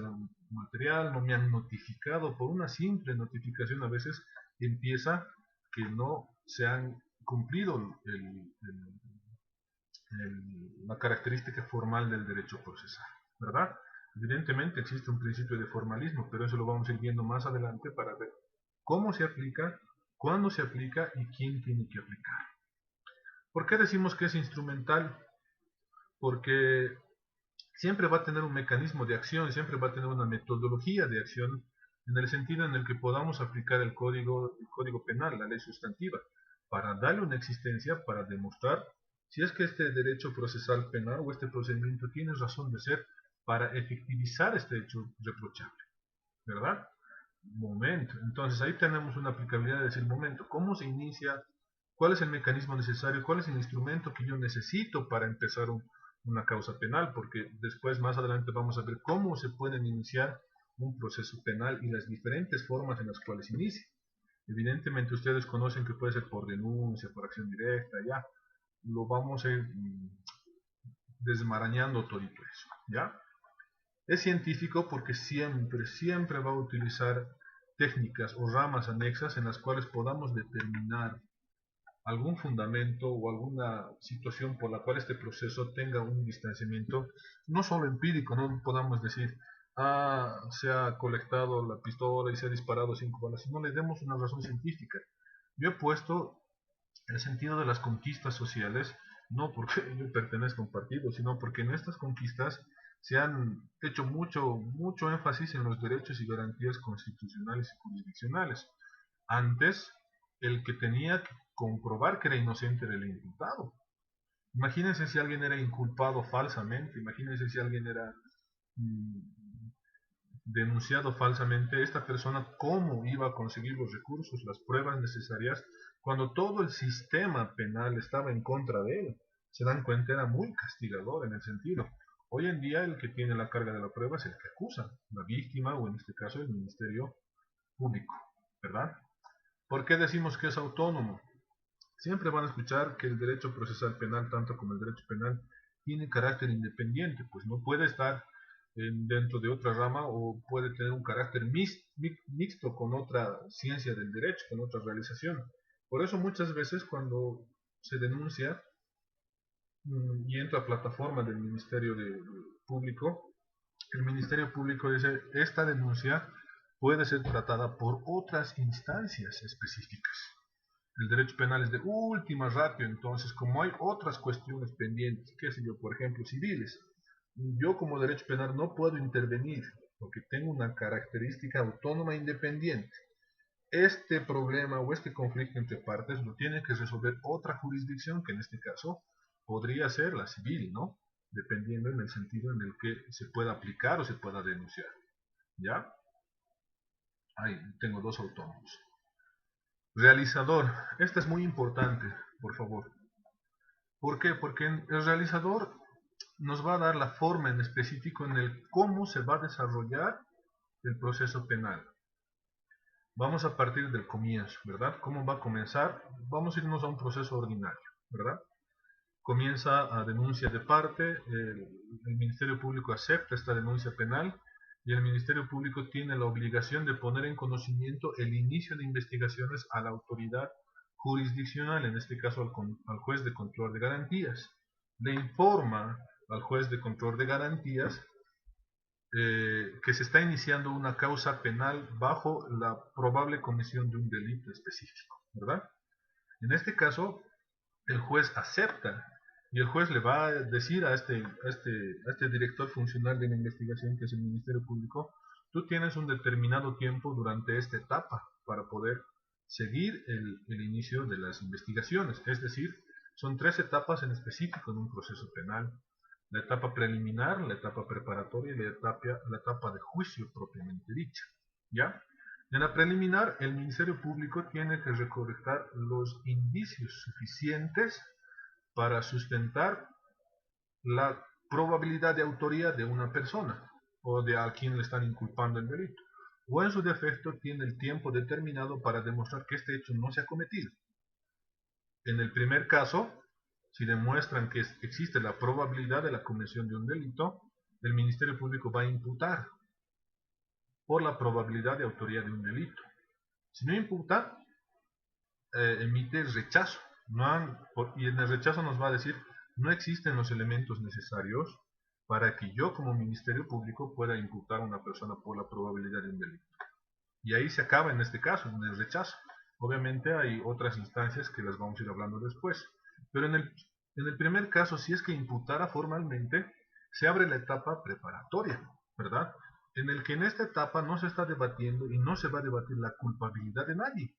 material, no me han notificado, por una simple notificación a veces empieza que no se han cumplido la característica formal del derecho procesal, ¿verdad? Evidentemente existe un principio de formalismo, pero eso lo vamos a ir viendo más adelante para ver cómo se aplica, cuándo se aplica y quién tiene que aplicar. ¿Por qué decimos que es instrumental? Porque siempre va a tener un mecanismo de acción, siempre va a tener una metodología de acción en el sentido en el que podamos aplicar el código penal, la ley sustantiva, para darle una existencia, para demostrar si es que este derecho procesal penal o este procedimiento tiene razón de ser para efectivizar este hecho reprochable, ¿verdad? Momento, entonces ahí tenemos una aplicabilidad de decir, momento, ¿cómo se inicia? ¿Cuál es el mecanismo necesario? ¿Cuál es el instrumento que yo necesito para empezar una causa penal? Porque después, más adelante, vamos a ver cómo se pueden iniciar un proceso penal y las diferentes formas en las cuales inicia. Evidentemente, ustedes conocen que puede ser por denuncia, por acción directa, ya. Lo vamos a ir desmarañando todito eso, ¿ya? Es científico porque siempre va a utilizar técnicas o ramas anexas en las cuales podamos determinar algún fundamento o alguna situación por la cual este proceso tenga un distanciamiento, no solo empírico, no podamos decir, se ha colectado la pistola y se ha disparado 5 balas, sino le demos una razón científica. Yo he puesto el sentido de las conquistas sociales, no porque yo pertenezca a un partido, sino porque en estas conquistas se han hecho mucho énfasis en los derechos y garantías constitucionales y jurisdiccionales. Antes, el que tenía que comprobar que era inocente era el imputado. Imagínense si alguien era inculpado falsamente, imagínense si alguien era denunciado falsamente, esta persona cómo iba a conseguir los recursos, las pruebas necesarias, cuando todo el sistema penal estaba en contra de él. Se dan cuenta, era muy castigador en el sentido. Hoy en día el que tiene la carga de la prueba es el que acusa, la víctima o en este caso el Ministerio Público, ¿verdad? ¿Por qué decimos que es autónomo? Siempre van a escuchar que el derecho procesal penal, tanto como el derecho penal, tiene carácter independiente, pues no puede estar dentro de otra rama o puede tener un carácter mixto con otra ciencia del derecho, con otra realización. Por eso muchas veces cuando se denuncia y entra a plataforma del Ministerio Público, el Ministerio Público dice, esta denuncia puede ser tratada por otras instancias específicas. El derecho penal es de última ratio, entonces como hay otras cuestiones pendientes, qué sé yo, por ejemplo, civiles, yo como derecho penal no puedo intervenir porque tengo una característica autónoma e independiente. Este problema o este conflicto entre partes lo tiene que resolver otra jurisdicción, que en este caso podría ser la civil, ¿no? Dependiendo en el sentido en el que se pueda aplicar o se pueda denunciar. ¿Ya? Ahí tengo dos autónomos. Realizador. Esta es muy importante, por favor. ¿Por qué? Porque el realizador nos va a dar la forma en específico en el cómo se va a desarrollar el proceso penal. Vamos a partir del comienzo, ¿verdad? ¿Cómo va a comenzar? Vamos a irnos a un proceso ordinario, ¿verdad? Comienza a denuncia de parte, el Ministerio Público acepta esta denuncia penal y el Ministerio Público tiene la obligación de poner en conocimiento el inicio de investigaciones a la autoridad jurisdiccional, en este caso al juez de control de garantías. Le informa al juez de control de garantías que se está iniciando una causa penal bajo la probable comisión de un delito específico, ¿verdad? En este caso, el juez acepta y el juez le va a decir a este director funcional de la investigación, que es el Ministerio Público, tú tienes un determinado tiempo durante esta etapa para poder seguir el inicio de las investigaciones. Es decir, son 3 etapas en específico en un proceso penal. La etapa preliminar, la etapa preparatoria y la etapa de juicio propiamente dicha. ¿Ya? En la preliminar, el Ministerio Público tiene que recolectar los indicios suficientes para sustentar la probabilidad de autoría de una persona o de a quien le están inculpando el delito. O en su defecto tiene el tiempo determinado para demostrar que este hecho no se ha cometido. En el primer caso, si demuestran que existe la probabilidad de la comisión de un delito, el Ministerio Público va a imputar por la probabilidad de autoría de un delito. Si no imputa, emite rechazo. Y en el rechazo nos va a decir, no existen los elementos necesarios para que yo como Ministerio Público pueda imputar a una persona por la probabilidad de un delito. Y ahí se acaba en este caso, en el rechazo. Obviamente hay otras instancias que las vamos a ir hablando después. Pero en el primer caso, si es que imputara formalmente, se abre la etapa preparatoria, ¿verdad? En el que en esta etapa no se está debatiendo y no se va a debatir la culpabilidad de nadie,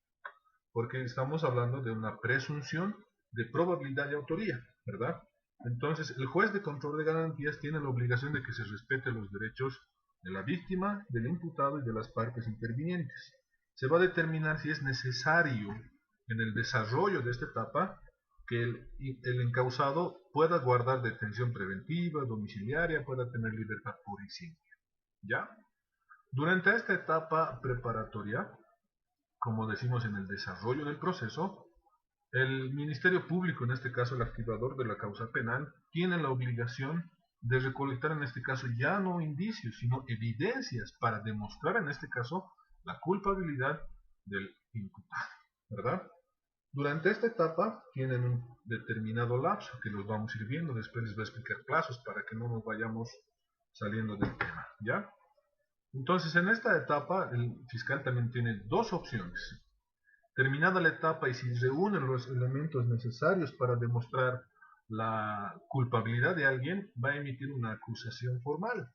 porque estamos hablando de una presunción de probabilidad de autoría, ¿verdad? Entonces, el juez de control de garantías tiene la obligación de que se respeten los derechos de la víctima, del imputado y de las partes intervinientes. Se va a determinar si es necesario en el desarrollo de esta etapa que el encausado pueda guardar detención preventiva, domiciliaria, pueda tener libertad pura y simple, ¿ya? Durante esta etapa preparatoria, como decimos en el desarrollo del proceso, el Ministerio Público, en este caso el activador de la causa penal, tiene la obligación de recolectar en este caso ya no indicios, sino evidencias para demostrar en este caso la culpabilidad del imputado, ¿verdad? Durante esta etapa tienen un determinado lapso que los vamos a ir viendo, después les voy a explicar plazos para que no nos vayamos saliendo del tema, ¿ya? Entonces en esta etapa el fiscal también tiene dos opciones. Terminada la etapa y si reúnen los elementos necesarios para demostrar la culpabilidad de alguien, va a emitir una acusación formal.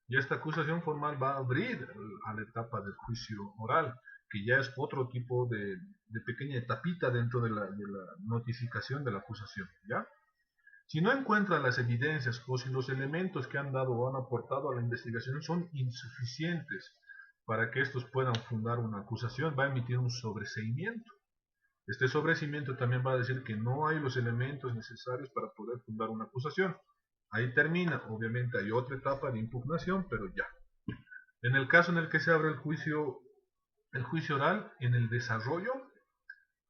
Y esta acusación formal va a abrir a la etapa del juicio oral, que ya es otro tipo de pequeña etapita dentro de la notificación de la acusación, ¿ya? Si no encuentran las evidencias o si los elementos que han dado o han aportado a la investigación son insuficientes para que estos puedan fundar una acusación, va a emitir un sobreseimiento. Este sobreseimiento también va a decir que no hay los elementos necesarios para poder fundar una acusación. Ahí termina, obviamente hay otra etapa de impugnación, pero ya. En el caso en el que se abre el juicio oral, en el desarrollo,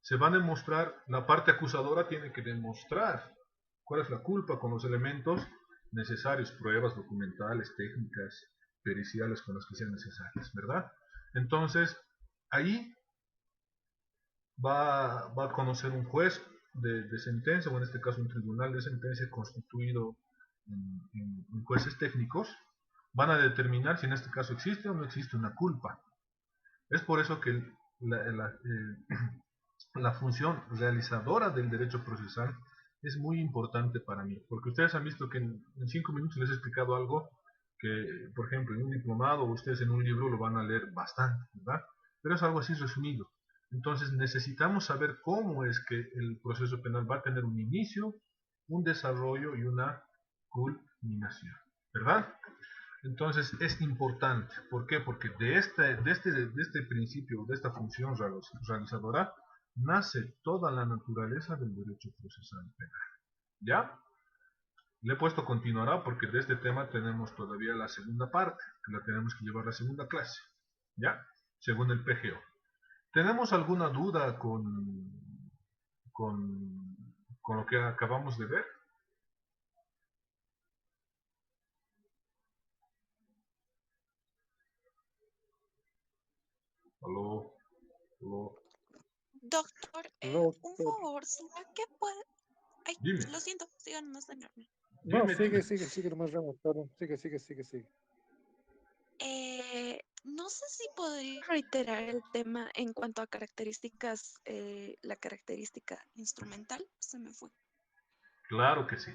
se va a demostrar, la parte acusadora tiene que demostrar cuál es la culpa con los elementos necesarios, pruebas documentales, técnicas, periciales con las que sean necesarias, ¿verdad? Entonces, ahí va a conocer un juez de sentencia, o en este caso un tribunal de sentencia constituido en jueces técnicos, van a determinar si en este caso existe o no existe una culpa. Es por eso que la función realizadora del derecho procesal es muy importante para mí, porque ustedes han visto que en 5 minutos les he explicado algo que, por ejemplo, en un diplomado o ustedes en un libro lo van a leer bastante, ¿verdad? Pero es algo así resumido. Entonces necesitamos saber cómo es que el proceso penal va a tener un inicio, un desarrollo y una culminación, ¿verdad? Entonces es importante. ¿Por qué? Porque de este principio, de esta función realizadora, nace toda la naturaleza del derecho procesal penal. ¿Ya? Le he puesto continuará porque de este tema tenemos todavía la segunda parte, que la tenemos que llevar a la segunda clase. ¿Ya? Según el PGO. ¿Tenemos alguna duda con lo que acabamos de ver? Aló, aló. Doctor, No, un favor, ¿será que puede? Ay, Dime, lo siento, síganos, señor. no, dime, dime. sigue nomás, Ramos, perdón. Sigue. No sé si podría reiterar el tema en cuanto a características, la característica instrumental, se me fue. Claro que sí.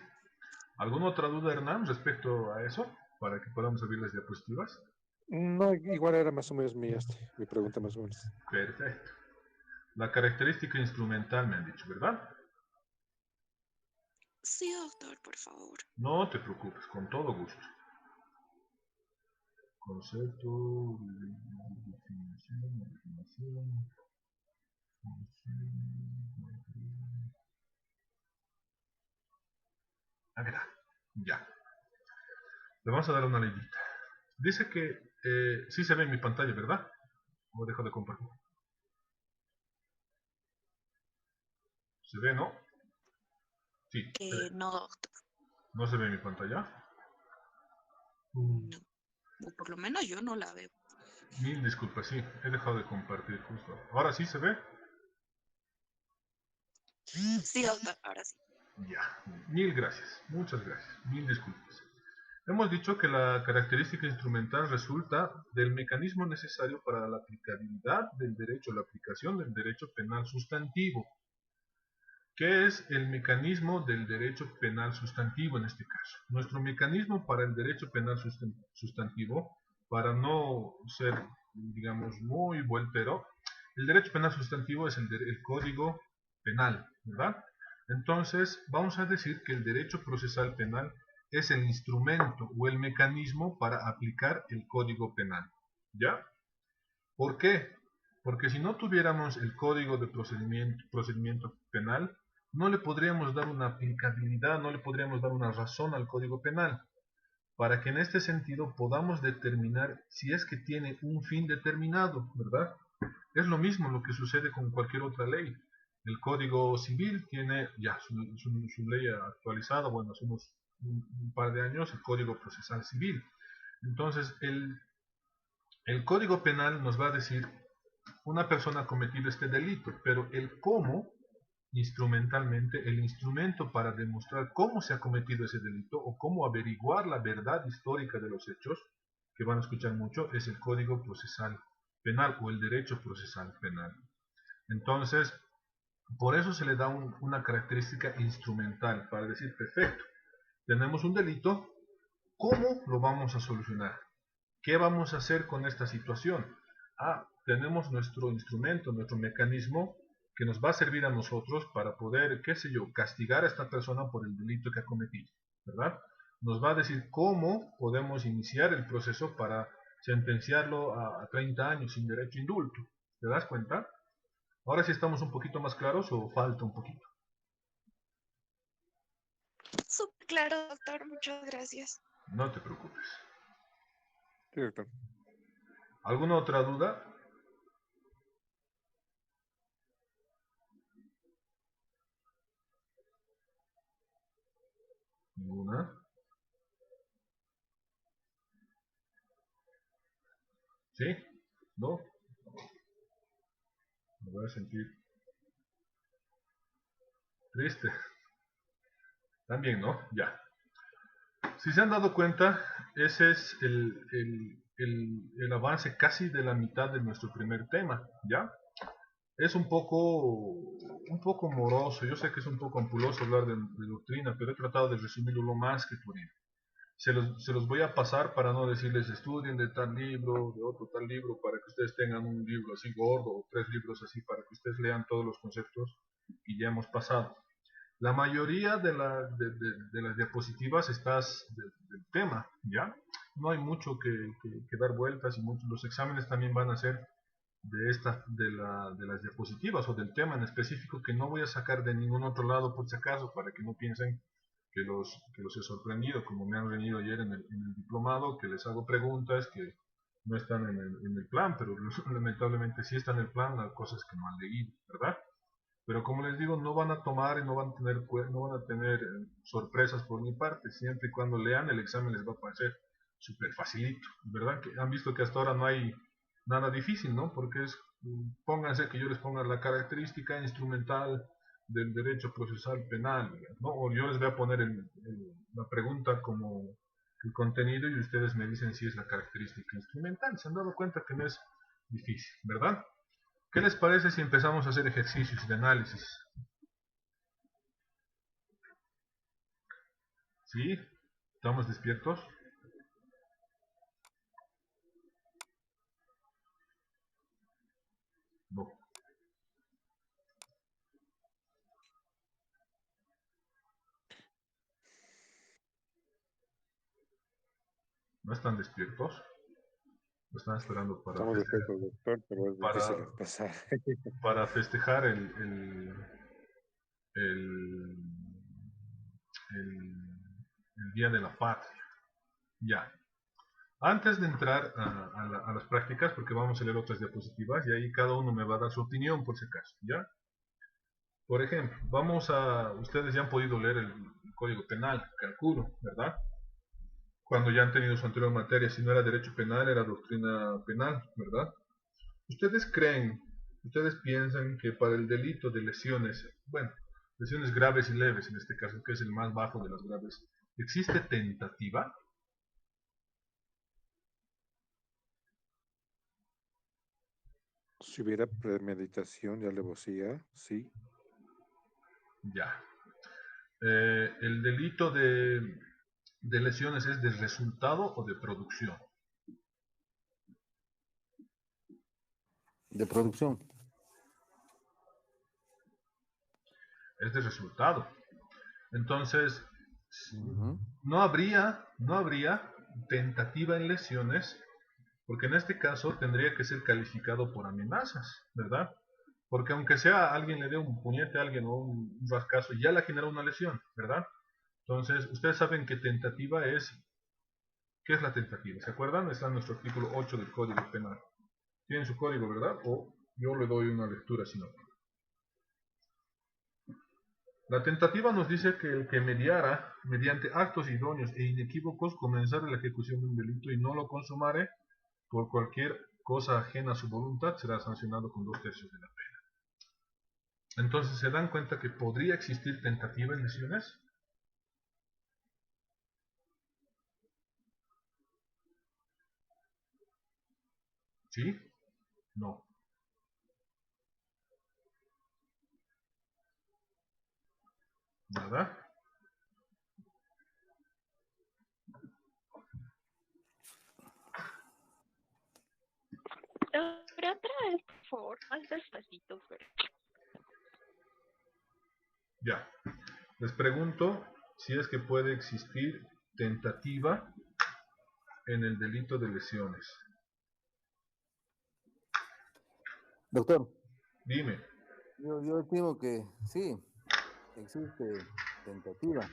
¿Alguna otra duda, Hernán, respecto a eso? Para que podamos abrir las diapositivas. No, igual era más o menos mi pregunta más o menos. Perfecto. La característica instrumental me han dicho, ¿verdad? Sí, doctor, por favor. No te preocupes, con todo gusto. Concepto, definición. Acá está. Ya. Le vamos a dar una leyita. Dice que sí se ve en mi pantalla, ¿verdad? O dejo de compartir. ¿Se ve, no? Sí, se ve. No, doctor. ¿No se ve en mi pantalla? No, o por lo menos yo no la veo. Mil disculpas, sí, he dejado de compartir justo. ¿Ahora sí se ve? Sí, doctor, ahora sí. Ya, mil gracias, muchas gracias, mil disculpas. Hemos dicho que la característica instrumental resulta del mecanismo necesario para la aplicabilidad del derecho, la aplicación del derecho penal sustantivo. ¿Qué es el mecanismo del derecho penal sustantivo en este caso? Nuestro mecanismo para el derecho penal sustantivo, para no ser, digamos, muy vueltero, el derecho penal sustantivo es el código penal, ¿verdad? Entonces, vamos a decir que el derecho procesal penal es el instrumento o el mecanismo para aplicar el código penal, ¿ya? ¿Por qué? Porque si no tuviéramos el código de procedimiento penal, no le podríamos dar una aplicabilidad, no le podríamos dar una razón al código penal, para que en este sentido podamos determinar si es que tiene un fin determinado, ¿verdad? Es lo mismo lo que sucede con cualquier otra ley. El Código Civil tiene ya su ley actualizada, bueno, hace un par de años, el Código Procesal Civil. Entonces, el Código Penal nos va a decir, una persona ha cometido este delito, pero el cómo, instrumentalmente, el instrumento para demostrar cómo se ha cometido ese delito o cómo averiguar la verdad histórica de los hechos, que van a escuchar mucho, es el Código Procesal Penal o el Derecho Procesal Penal. Entonces, por eso se le da una característica instrumental, para decir, perfecto, tenemos un delito, ¿cómo lo vamos a solucionar? ¿Qué vamos a hacer con esta situación? Tenemos nuestro instrumento, nuestro mecanismo que nos va a servir a nosotros para poder, qué sé yo, castigar a esta persona por el delito que ha cometido, ¿verdad? Nos va a decir cómo podemos iniciar el proceso para sentenciarlo a 30 años sin derecho a indulto. ¿Te das cuenta? Ahora sí estamos un poquito más claros o falta un poquito. Súper claro, doctor, muchas gracias. No te preocupes. Sí, doctor. ¿Alguna otra duda? ¿Ninguna? ¿Sí? ¿No? Me voy a sentir triste. También, ¿no? Ya. Si se han dado cuenta, ese es el avance casi de la mitad de nuestro primer tema, ¿ya? Es un poco moroso, yo sé que es un poco ampuloso hablar de doctrina, pero he tratado de resumirlo lo más que pudiera. Se los voy a pasar para no decirles estudien de tal libro, de otro tal libro, para que ustedes tengan un libro así gordo o 3 libros así para que ustedes lean todos los conceptos que ya hemos pasado. La mayoría de las diapositivas estás del tema, ¿ya? No hay mucho que dar vueltas y los exámenes también van a ser de las diapositivas o del tema en específico que no voy a sacar de ningún otro lado por si acaso para que no piensen que los he sorprendido como me han venido ayer en el diplomado, que les hago preguntas que no están en el plan, pero lamentablemente sí están en el plan, las cosas que no han leído, ¿verdad? Pero como les digo, no van a tomar y no van a tener sorpresas por mi parte. Siempre y cuando lean, el examen les va a parecer súper facilito. ¿Verdad? Que han visto que hasta ahora no hay nada difícil, ¿no? Porque pónganse que yo les ponga la característica instrumental del derecho procesal penal, ¿no? O yo les voy a poner la pregunta como el contenido y ustedes me dicen si es la característica instrumental. Se han dado cuenta que no es difícil, ¿verdad? ¿Qué les parece si empezamos a hacer ejercicios de análisis? ¿Sí? ¿Estamos despiertos? No. ¿No están despiertos? ¿No están esperando Estamos despiertos, doctor, pero es para, difícil empezar. para festejar el, el Día de la Patria? Ya. Antes de entrar a las prácticas, porque vamos a leer otras diapositivas y ahí cada uno me va a dar su opinión por si acaso, ¿ya? Por ejemplo, ustedes ya han podido leer el Código Penal, calculo, ¿verdad? cuando ya han tenido su anterior materia. Si no era derecho penal, era doctrina penal, ¿verdad? ¿Ustedes creen, ustedes piensan que para el delito de lesiones, bueno, lesiones graves y leves en este caso, que es el más bajo de las graves, existe tentativa? Si hubiera premeditación y alevosía, sí. Ya. ¿El delito de lesiones es de resultado o de producción? De producción. Es de resultado. Entonces, Ujú. no habría tentativa en lesiones, porque en este caso tendría que ser calificado por amenazas, ¿verdad? Porque aunque sea alguien le dé un puñete a alguien o un rascazo, ya le genera una lesión, ¿verdad? Entonces, ustedes saben que tentativa es... ¿Qué es la tentativa? ¿Se acuerdan? Está en nuestro artículo 8 del Código Penal. Tienen su código, ¿verdad? O yo le doy una lectura si no. La tentativa nos dice que el que mediara, mediante actos idóneos e inequívocos, comenzara la ejecución de un delito y no lo consumare por cualquier cosa ajena a su voluntad, será sancionado con 2/3 de la pena. Entonces, ¿se dan cuenta que podría existir tentativa en lesiones? ¿Sí? No. ¿Verdad? Pero otra vez, por favor, más despacito, pero... Ya. Les pregunto si es que puede existir tentativa en el delito de lesiones. Doctor, Dime. yo estimo que sí, existe tentativa.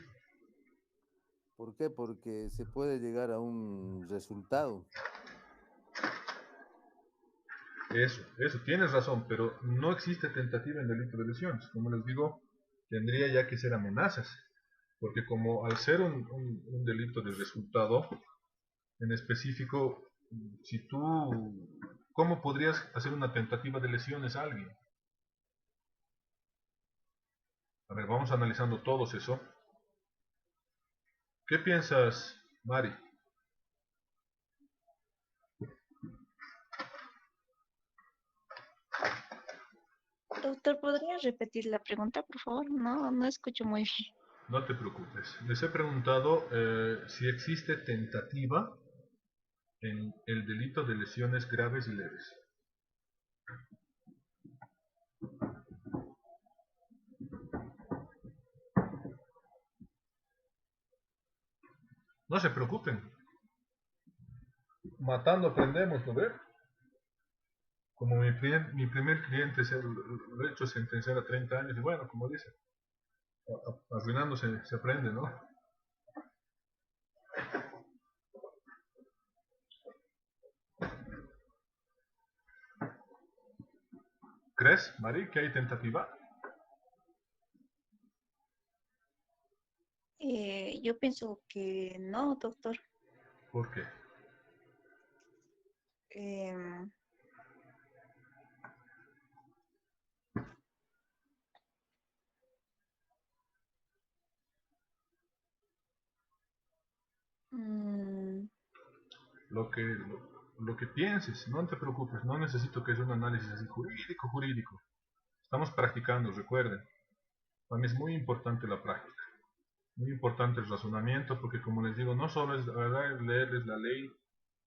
¿Por qué? Porque se puede llegar a un resultado. Eso, tienes razón, pero no existe tentativa en delito de lesiones. Como les digo, tendría ya que ser amenazas, porque como al ser un delito de resultado, en específico, si tú, ¿cómo podrías hacer una tentativa de lesiones a alguien? A ver, vamos analizando todos eso. ¿Qué piensas, Mari? Doctor, ¿podría repetir la pregunta, por favor? No escucho muy bien. No te preocupes. Les he preguntado si existe tentativa en el delito de lesiones graves y leves. No se preocupen. Matando aprendemos, ¿no ve? Como mi primer cliente lo he hecho sentenciar a 30 años, y bueno, como dice, arruinándose se aprende, ¿no? ¿Crees, Mari, que hay tentativa? Yo pienso que no, doctor. ¿Por qué? Em, mm, Lo que pienses, no te preocupes, no necesito que sea un análisis así jurídico. Estamos practicando, recuerden. Para mí es muy importante la práctica, muy importante el razonamiento, porque como les digo, no solo es leerles la ley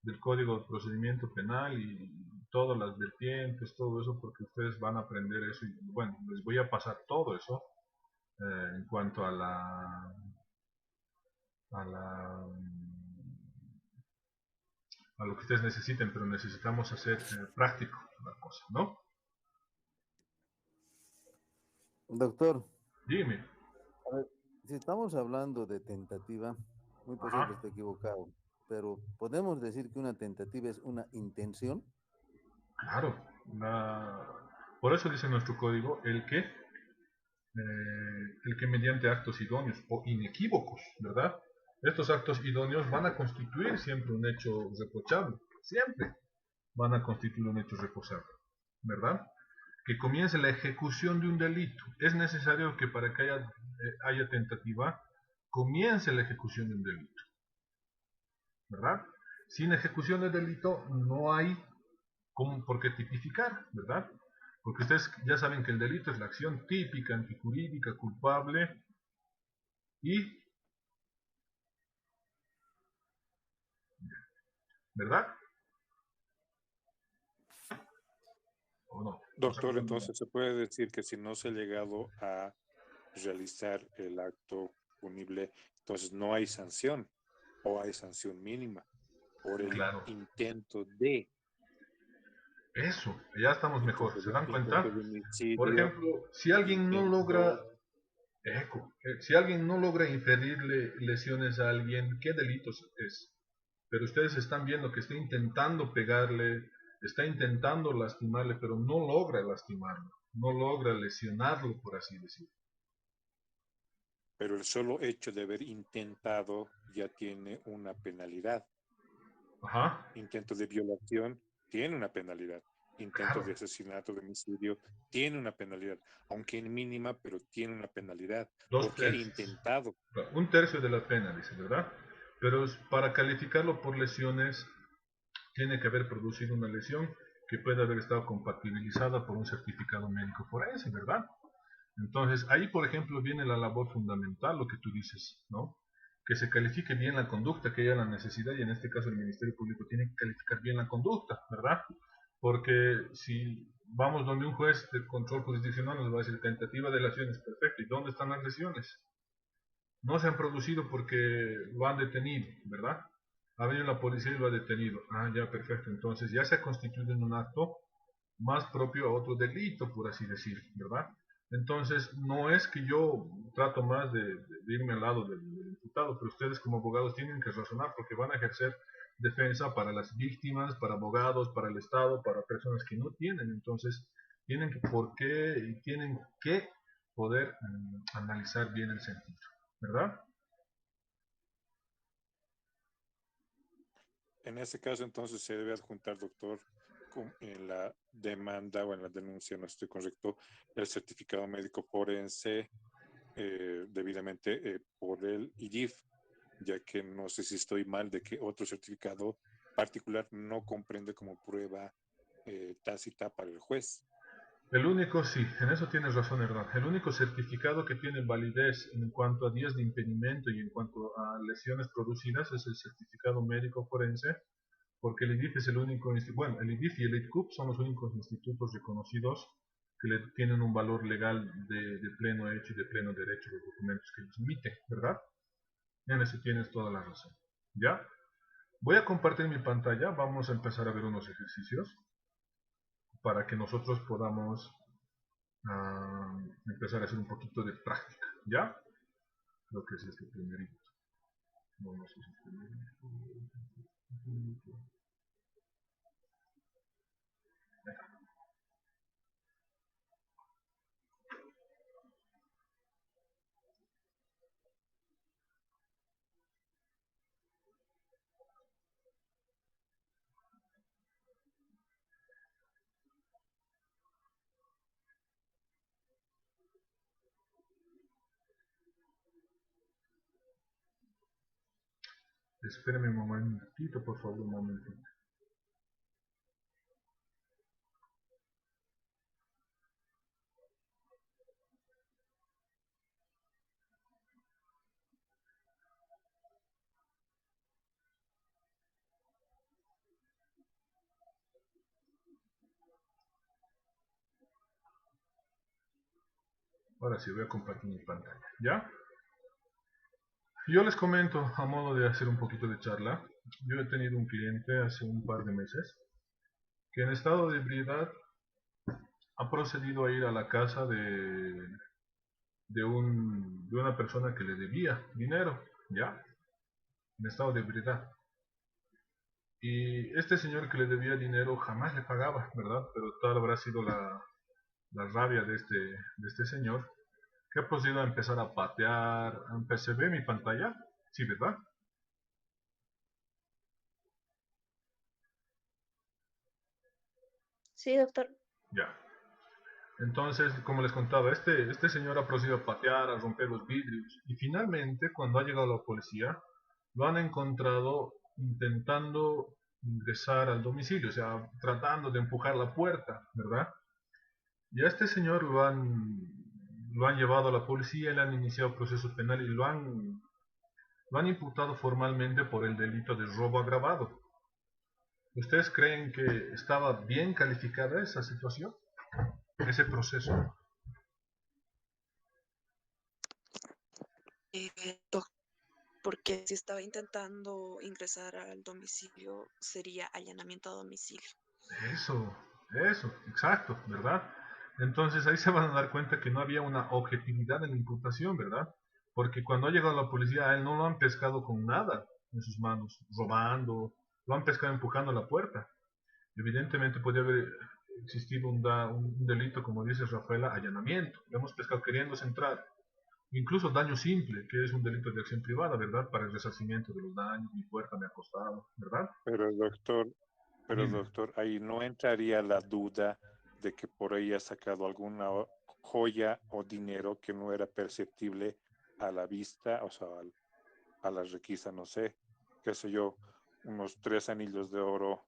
del Código de Procedimiento Penal y todas las vertientes, todo eso, porque ustedes van a aprender eso y bueno, les voy a pasar todo eso en cuanto a la a lo que ustedes necesiten, pero necesitamos hacer práctico la cosa, ¿no? Doctor, Dime. a ver, si estamos hablando de tentativa, muy posible Ajá, esté equivocado, pero podemos decir que una tentativa es una intención. claro. Por eso dice nuestro código el que mediante actos idóneos o inequívocos, ¿verdad? Estos actos idóneos van a constituir siempre un hecho reprochable, siempre van a constituir un hecho reprochable, ¿verdad? Que comience la ejecución de un delito. Es necesario que para que haya tentativa, comience la ejecución de un delito, ¿verdad? Sin ejecución de delito no hay por qué tipificar, ¿verdad? Porque ustedes ya saben que el delito es la acción típica, antijurídica, culpable y, ¿verdad? ¿O no? Doctor, entonces se puede decir que si no se ha llegado a realizar el acto punible, entonces no hay sanción o hay sanción mínima por el Claro, intento de, eso, ya estamos mejor. ¿Se dan intento cuenta? de Por homicidio, ejemplo, si alguien no logra, intento, si alguien no logra inferirle lesiones a alguien, ¿qué delito es? Pero ustedes están viendo que está intentando pegarle, está intentando lastimarle, pero no logra lastimarlo, no logra lesionarlo, por así decirlo. pero el solo hecho de haber intentado ya tiene una penalidad. Ajá, Intento de violación tiene una penalidad. Intento claro. de asesinato, de homicidio, tiene una penalidad, aunque en mínima, pero tiene una penalidad, Dos porque ha tercios. intentado. Un tercio de la pena, dice, ¿verdad? Pero para calificarlo por lesiones, tiene que haber producido una lesión que puede haber estado compatibilizada por un certificado médico forense, ¿verdad? Entonces, ahí, por ejemplo, viene la labor fundamental, lo que tú dices, ¿no? Que se califique bien la conducta, que haya la necesidad, y en este caso el Ministerio Público tiene que calificar bien la conducta, ¿verdad? Porque si vamos donde un juez de control jurisdiccional nos va a decir tentativa de lesiones, perfecto, ¿y dónde están las lesiones? No se han producido porque lo han detenido, ¿verdad? Ha venido la policía y lo ha detenido. Ah, ya, perfecto. Entonces ya se ha constituido en un acto más propio a otro delito, por así decir, ¿verdad? Entonces, no es que yo trato más de irme al lado del imputado, pero ustedes como abogados tienen que razonar porque van a ejercer defensa para las víctimas, para abogados, para el Estado, para personas que no tienen. Entonces, tienen que, ¿por qué? Y tienen que poder analizar bien el sentido, ¿verdad? En ese caso, entonces, se debe adjuntar, doctor, en la demanda o en la denuncia, no estoy correcto, el certificado médico forense debidamente por el IDIF, ya que no sé si estoy mal de que otro certificado particular no comprende como prueba tácita para el juez. El único, sí, en eso tienes razón, Hernán. El único certificado que tiene validez en cuanto a días de impedimento y en cuanto a lesiones producidas es el certificado médico forense, porque el IDIF es el único, bueno, el IDIF y el IDCUP son los únicos institutos reconocidos que tienen un valor legal de pleno hecho y de pleno derecho los documentos que los emiten, ¿verdad? En eso tienes toda la razón. ¿Ya? Voy a compartir mi pantalla, vamos a empezar a ver unos ejercicios para que nosotros podamos empezar a hacer un poquito de práctica, ¿ya? Creo que es este primerito. No, no sé si es este primerito. Espérame un momentito, por favor, un momentito. Ahora sí, voy a compartir mi pantalla, ¿ya? Yo les comento, a modo de hacer un poquito de charla, yo he tenido un cliente hace un par de meses que en estado de ebriedad ha procedido a ir a la casa de una persona que le debía dinero, ¿ya? En estado de ebriedad. Y este señor que le debía dinero jamás le pagaba, ¿verdad? Pero tal habrá sido la rabia de este señor que ha procedido a empezar a patear. ¿Se ve mi pantalla? Sí, ¿verdad? Sí, doctor. Ya. Entonces, como les contaba, este señor ha procedido a patear, a romper los vidrios. Y finalmente, cuando ha llegado la policía, lo han encontrado intentando ingresar al domicilio, o sea, tratando de empujar la puerta, ¿verdad? Y a este señor lo han llevado a la policía, le han iniciado proceso penal y lo han imputado formalmente por el delito de robo agravado. ¿Ustedes creen que estaba bien calificada esa situación, ese proceso? Doc, porque si estaba intentando ingresar al domicilio, sería allanamiento a domicilio. Eso, exacto, ¿verdad? Entonces ahí se van a dar cuenta que no había una objetividad en la imputación, ¿verdad? Porque cuando ha llegado la policía a él no lo han pescado con nada en sus manos, robando, lo han pescado empujando la puerta. Evidentemente podría haber existido un delito, como dice Rafaela, allanamiento. Lo hemos pescado queriéndose entrar. Incluso daño simple, que es un delito de acción privada, ¿verdad? Para el resarcimiento de los daños, mi puerta me ha costado, ¿verdad? Pero Dime. doctor, ahí no entraría la duda de que por ahí ha sacado alguna joya o dinero que no era perceptible a la vista, o sea, a la requisa, no sé, qué sé yo, unos 3 anillos de oro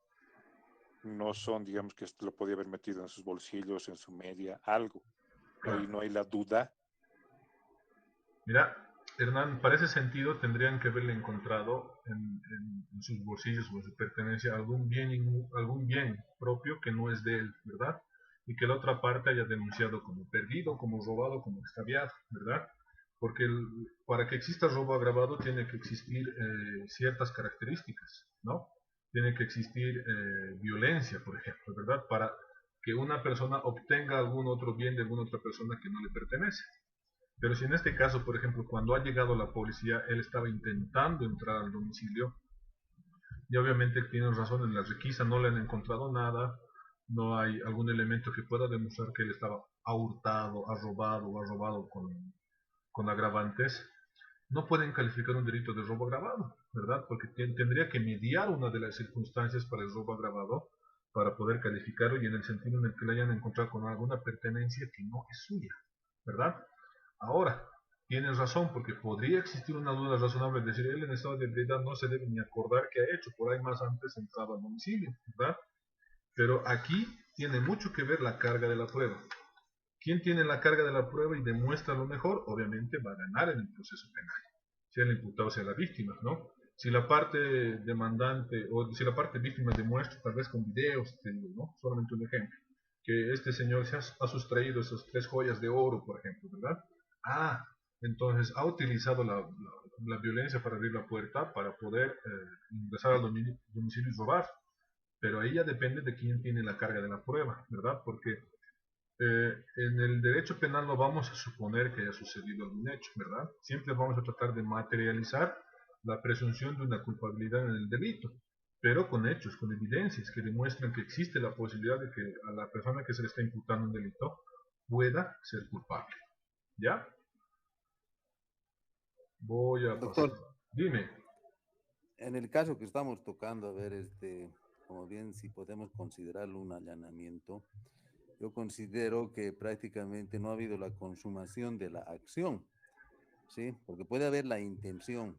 no son, digamos que esto lo podía haber metido en sus bolsillos, en su media, algo. Claro. Ahí no hay la duda. Mira, Hernán, para ese sentido tendrían que haberle encontrado en sus bolsillos o en su pertenencia algún bien propio que no es de él, ¿verdad? Y que la otra parte haya denunciado como perdido, como robado, como extraviado, ¿verdad? Porque para que exista robo agravado tiene que existir ciertas características, ¿no? Tiene que existir violencia, por ejemplo, ¿verdad? Para que una persona obtenga algún otro bien de alguna otra persona que no le pertenece. Pero si en este caso, por ejemplo, cuando ha llegado la policía, él estaba intentando entrar al domicilio, y obviamente tienen razón, en la requisa no le han encontrado nada, no hay algún elemento que pueda demostrar que él estaba hurtado, ha robado con agravantes, no pueden calificar un delito de robo agravado, ¿verdad? Porque tendría que mediar una de las circunstancias para el robo agravado para poder calificarlo y en el sentido en el que le hayan encontrado con alguna pertenencia que no es suya, ¿verdad? Ahora, tienes razón, porque podría existir una duda razonable, es decir, él en estado de ebriedad no se debe ni acordar qué ha hecho, por ahí más antes entraba al domicilio, ¿verdad? Pero aquí tiene mucho que ver la carga de la prueba. ¿Quién tiene la carga de la prueba y demuestra lo mejor? Obviamente va a ganar en el proceso penal, sea el imputado sea la víctima, ¿no? Si la parte demandante o si la parte víctima demuestra, tal vez con videos, ¿no? Solamente un ejemplo, que este señor ha sustraído esas 3 joyas de oro, por ejemplo, ¿verdad? Ah, entonces ha utilizado la violencia para abrir la puerta para poder ingresar al domicilio y robar. Pero ahí ya depende de quién tiene la carga de la prueba, ¿verdad? Porque en el derecho penal no vamos a suponer que haya sucedido algún hecho, ¿verdad? Siempre vamos a tratar de materializar la presunción de una culpabilidad en el delito, pero con hechos, con evidencias que demuestran que existe la posibilidad de que a la persona que se le está imputando un delito pueda ser culpable. ¿Ya? Voy a pasar. Doctor, Dime. en el caso que estamos tocando, a ver, como bien si podemos considerarlo un allanamiento, yo considero que prácticamente no ha habido la consumación de la acción, ¿sí? Porque puede haber la intención,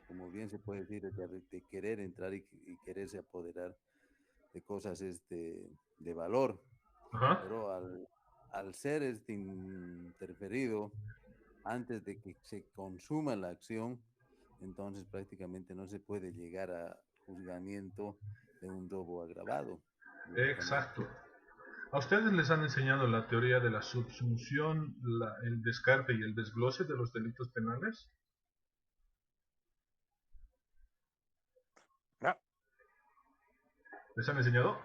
como bien se puede decir, de querer entrar y quererse apoderar de cosas de valor, Ajá. pero al ser interferido antes de que se consuma la acción, entonces prácticamente no se puede llegar a juzgamiento de un robo agravado, Exacto. lógicamente. ¿A ustedes les han enseñado la teoría de la subsunción, el descarte y el desglose de los delitos penales? No, ¿Les han enseñado?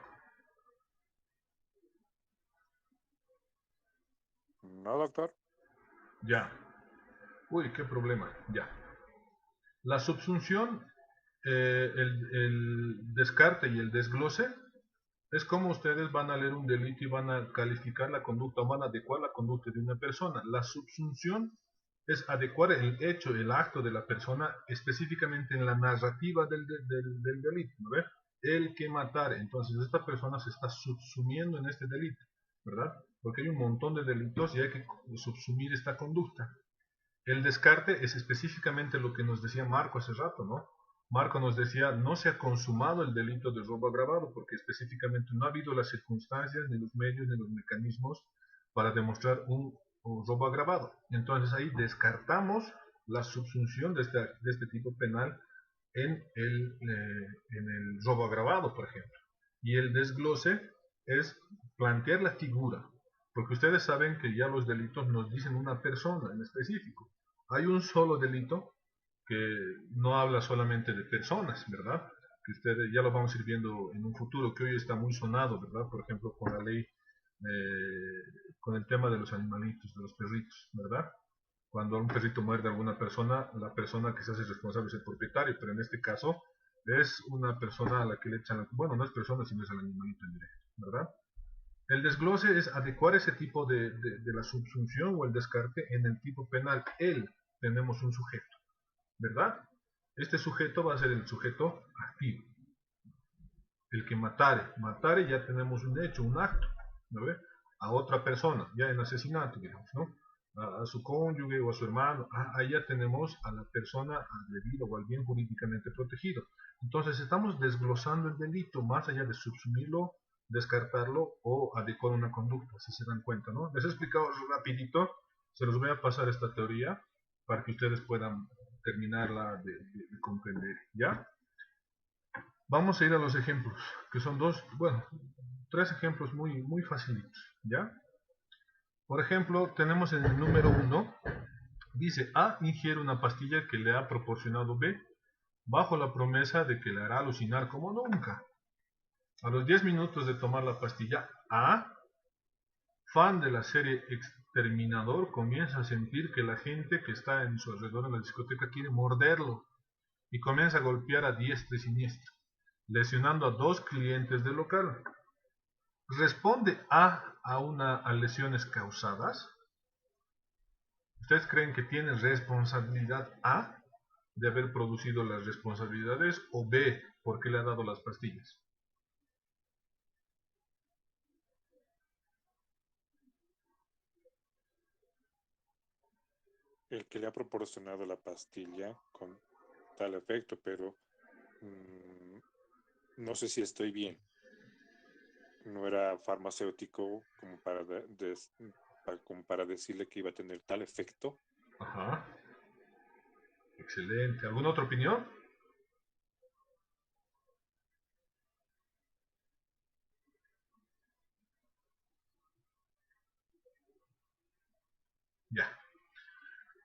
no, doctor. Ya. Uy, qué problema. Ya. La subsunción, el descarte y el desglose es como ustedes van a leer un delito y van a calificar la conducta o van a adecuar la conducta de una persona. La subsunción es adecuar el hecho, el acto de la persona específicamente en la narrativa del delito, ¿no ves? el que matare. Entonces esta persona se está subsumiendo en este delito, ¿verdad? Porque hay un montón de delitos y hay que subsumir esta conducta. El descarte es específicamente lo que nos decía Marco hace rato, ¿no? Marco nos decía, no se ha consumado el delito de robo agravado porque específicamente no ha habido las circunstancias, ni los medios, ni los mecanismos para demostrar un robo agravado. Entonces ahí descartamos la subsunción de este tipo penal en el robo agravado, por ejemplo. Y el desglose es plantear la figura, porque ustedes saben que ya los delitos nos dicen una persona en específico. Hay un solo delito que no habla solamente de personas, ¿verdad? Que ustedes ya lo vamos a ir viendo en un futuro, que hoy está muy sonado, ¿verdad? Por ejemplo, con la ley, con el tema de los animalitos, de los perritos, ¿verdad? Cuando un perrito muerde a alguna persona, la persona que se hace responsable es el propietario, pero en este caso es una persona a la que le echan, bueno, no es persona, sino es el animalito en directo, ¿verdad? El desglose es adecuar ese tipo de la subsunción o el descarte en el tipo penal. Tenemos un sujeto, ¿verdad? Este sujeto va a ser el sujeto activo. El que matare ya tenemos un hecho, un acto, ¿no ve? A otra persona, ya en asesinato, digamos, ¿no? A su cónyuge o a su hermano, ahí ya tenemos a la persona agredida o al bien jurídicamente protegido. Entonces estamos desglosando el delito más allá de subsumirlo, descartarlo o adecuar una conducta, si se dan cuenta, ¿no? Les he explicado rapidito, se los voy a pasar esta teoría para que ustedes puedan terminarla de comprender, ¿ya? Vamos a ir a los ejemplos, que son tres ejemplos muy facilitos, ¿ya? Por ejemplo, tenemos en el número 1, dice A ingiere una pastilla que le ha proporcionado B, bajo la promesa de que le hará alucinar como nunca. A los 10 minutos de tomar la pastilla, A, fan de la serie Exterminador, comienza a sentir que la gente que está en su alrededor en la discoteca quiere morderlo y comienza a golpear a diestra y siniestra, lesionando a 2 clientes del local. ¿Responde a lesiones causadas? ¿Ustedes creen que tiene responsabilidad A de haber producido las responsabilidades o B porque le ha dado las pastillas? El que le ha proporcionado la pastilla con tal efecto, pero no sé si estoy bien. No era farmacéutico como para decirle que iba a tener tal efecto. Ajá. Excelente. ¿Alguna otra opinión? Ya.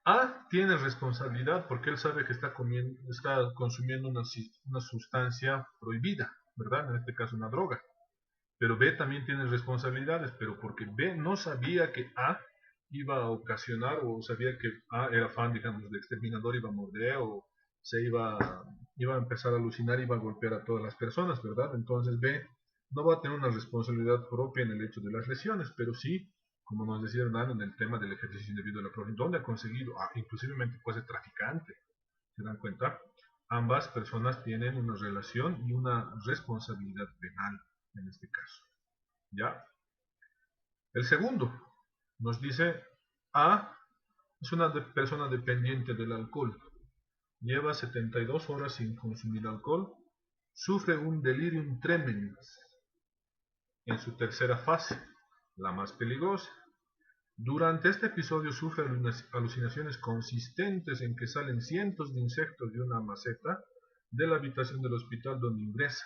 A tiene responsabilidad porque él sabe que está consumiendo una sustancia prohibida, ¿verdad? En este caso una droga. Pero B también tiene responsabilidades, pero porque B no sabía que A iba a ocasionar o sabía que A era fan, digamos, de Exterminador, iba a morder o iba a empezar a alucinar, iba a golpear a todas las personas, ¿verdad? Entonces B no va a tener una responsabilidad propia en el hecho de las lesiones, pero sí, como nos decía Hernán, en el tema del ejercicio indebido de la prole, ¿dónde ha conseguido? Inclusivemente puede ser traficante, ¿se dan cuenta? Ambas personas tienen una relación y una responsabilidad penal en este caso. ¿Ya? El segundo nos dice A es una persona dependiente del alcohol. Lleva 72 horas sin consumir alcohol. Sufre un delirium tremens en su tercera fase, la más peligrosa. Durante este episodio sufre alucinaciones consistentes en que salen cientos de insectos de una maceta de la habitación del hospital donde ingresa.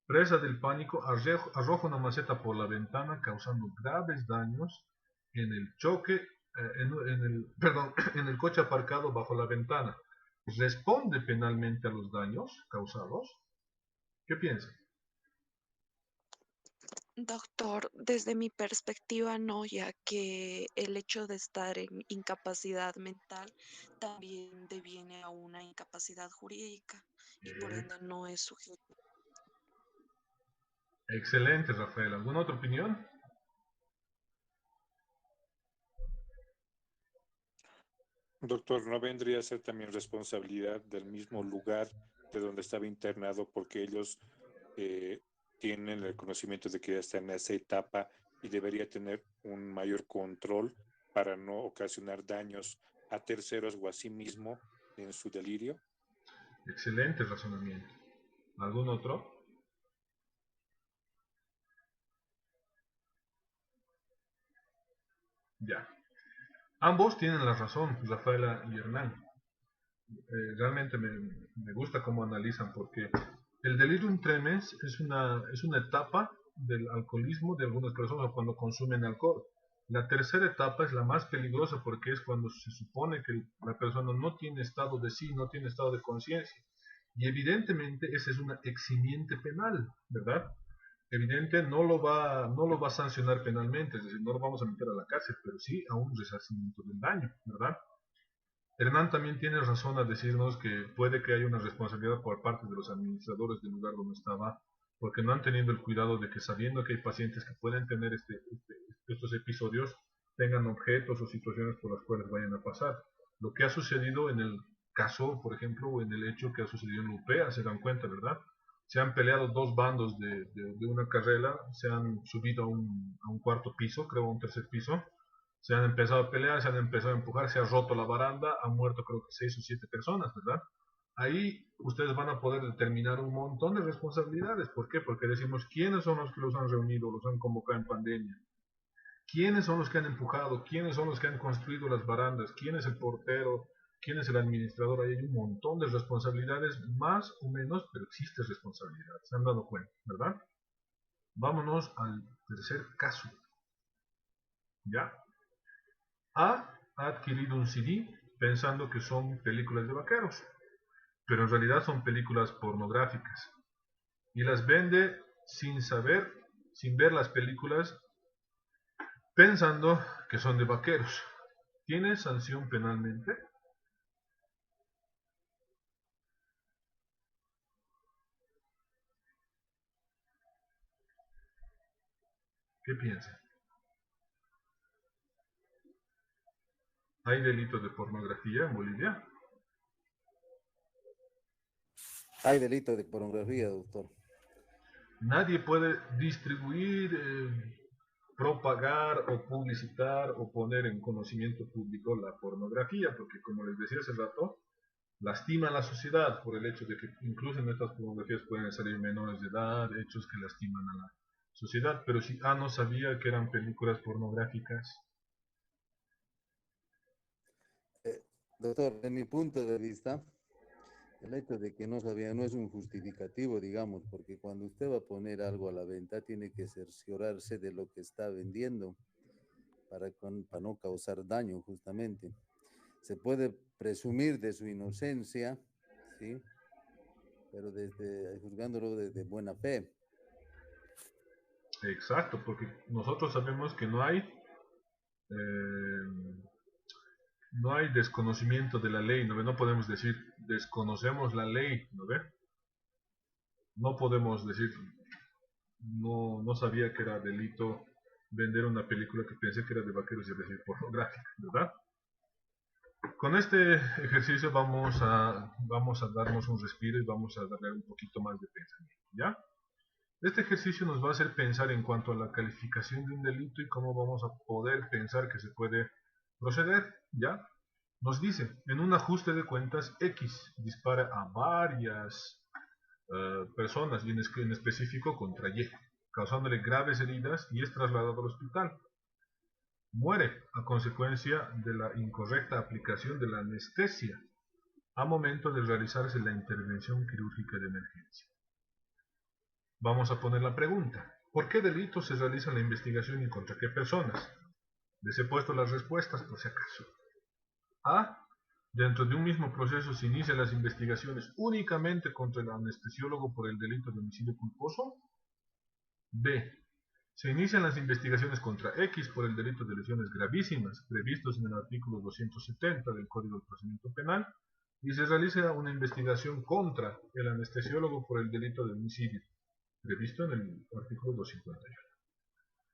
Presa del pánico, arroja una maceta por la ventana, causando graves daños en el en el coche aparcado bajo la ventana. ¿Responde penalmente a los daños causados? ¿Qué piensa? Doctor, desde mi perspectiva no, ya que el hecho de estar en incapacidad mental también deviene a una incapacidad jurídica y por ende no es sujeto. Excelente, Rafael. ¿Alguna otra opinión? Doctor, ¿no vendría a ser también responsabilidad del mismo lugar de donde estaba internado porque ellos tienen el conocimiento de que ya está en esa etapa y debería tener un mayor control para no ocasionar daños a terceros o a sí mismo en su delirio. Excelente razonamiento. ¿Algún otro? Ya. Ambos tienen la razón, Rafaela y Hernán. Realmente me gusta cómo analizan, porque el delirium tremens es una etapa del alcoholismo de algunas personas cuando consumen alcohol. La tercera etapa es la más peligrosa porque es cuando se supone que la persona no tiene estado de sí, no tiene estado de conciencia. Y evidentemente esa es una eximiente penal, ¿verdad? Evidente no lo va a sancionar penalmente, es decir, no lo vamos a meter a la cárcel, pero sí a un resarcimiento del daño, ¿verdad? Hernán también tiene razón al decirnos que puede que haya una responsabilidad por parte de los administradores del lugar donde estaba, porque no han tenido el cuidado de que, sabiendo que hay pacientes que pueden tener estos episodios, tengan objetos o situaciones por las cuales vayan a pasar. Lo que ha sucedido en el caso, por ejemplo, o en el hecho que ha sucedido en Lupea, se dan cuenta, ¿verdad? Se han peleado dos bandos de una carrera, se han subido a un cuarto piso, creo a un tercer piso, se han empezado a pelear, se han empezado a empujar, se ha roto la baranda, han muerto creo que 6 o 7 personas, ¿verdad? Ahí ustedes van a poder determinar un montón de responsabilidades. ¿Por qué? Porque decimos, ¿quiénes son los que los han reunido, los han convocado en pandemia? ¿Quiénes son los que han empujado? ¿Quiénes son los que han construido las barandas? ¿Quién es el portero? ¿Quién es el administrador? Ahí hay un montón de responsabilidades, más o menos, pero existe responsabilidad. ¿Se han dado cuenta, verdad? Vámonos al tercer caso. ¿Ya? Ha adquirido un CD pensando que son películas de vaqueros, pero en realidad son películas pornográficas. Y las vende sin saber, sin ver las películas, pensando que son de vaqueros. ¿Tiene sanción penalmente? ¿Qué piensan? ¿Hay delitos de pornografía en Bolivia? Hay delito de pornografía, doctor. Nadie puede distribuir, propagar o publicitar o poner en conocimiento público la pornografía, porque como les decía hace rato, lastima a la sociedad por el hecho de que incluso en estas pornografías pueden salir menores de edad, hechos que lastiman a la sociedad. Pero si no sabía que eran películas pornográficas. Doctor, de mi punto de vista, el hecho de que no sabía no es un justificativo, digamos, porque cuando usted va a poner algo a la venta, tiene que cerciorarse de lo que está vendiendo para no causar daño, justamente. Se puede presumir de su inocencia, ¿sí? Pero juzgándolo de buena fe. Exacto, porque nosotros sabemos que no hay desconocimiento de la ley, ¿no ve? No podemos decir desconocemos la ley, ¿no ve? No podemos decir no sabía que era delito vender una película que pensé que era de vaqueros y decir pornográfica, ¿verdad? Con este ejercicio vamos a darnos un respiro y vamos a darle un poquito más de pensamiento, ¿ya? Este ejercicio nos va a hacer pensar en cuanto a la calificación de un delito y cómo vamos a poder pensar que se puede proceder, ¿ya? Nos dice, en un ajuste de cuentas, X dispara a varias personas y en específico contra Y, causándole graves heridas y es trasladado al hospital. Muere a consecuencia de la incorrecta aplicación de la anestesia a momento de realizarse la intervención quirúrgica de emergencia. Vamos a poner la pregunta. ¿Por qué delito se realiza la investigación y contra qué personas? Les he puesto las respuestas por si acaso. A. Dentro de un mismo proceso se inician las investigaciones únicamente contra el anestesiólogo por el delito de homicidio culposo. B. Se inician las investigaciones contra X por el delito de lesiones gravísimas previstos en el artículo 270 del Código de Procedimiento Penal y se realiza una investigación contra el anestesiólogo por el delito de homicidio previsto en el artículo 251.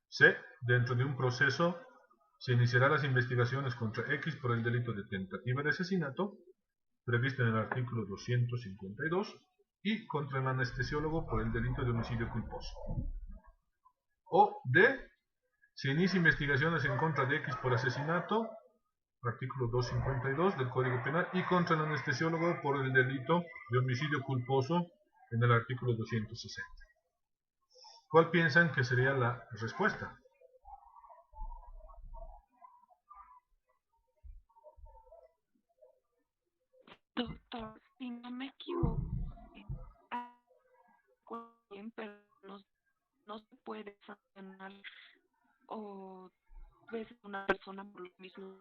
C. Dentro de un proceso se iniciarán las investigaciones contra X por el delito de tentativa de asesinato previsto en el artículo 252 y contra el anestesiólogo por el delito de homicidio culposo. O D. Se inicia investigaciones en contra de X por asesinato, artículo 252 del Código Penal, y contra el anestesiólogo por el delito de homicidio culposo en el artículo 260. ¿Cuál piensan que sería la respuesta? Doctor, si no me equivoco, bien, pero no se puede sancionar o ves una persona por lo mismo.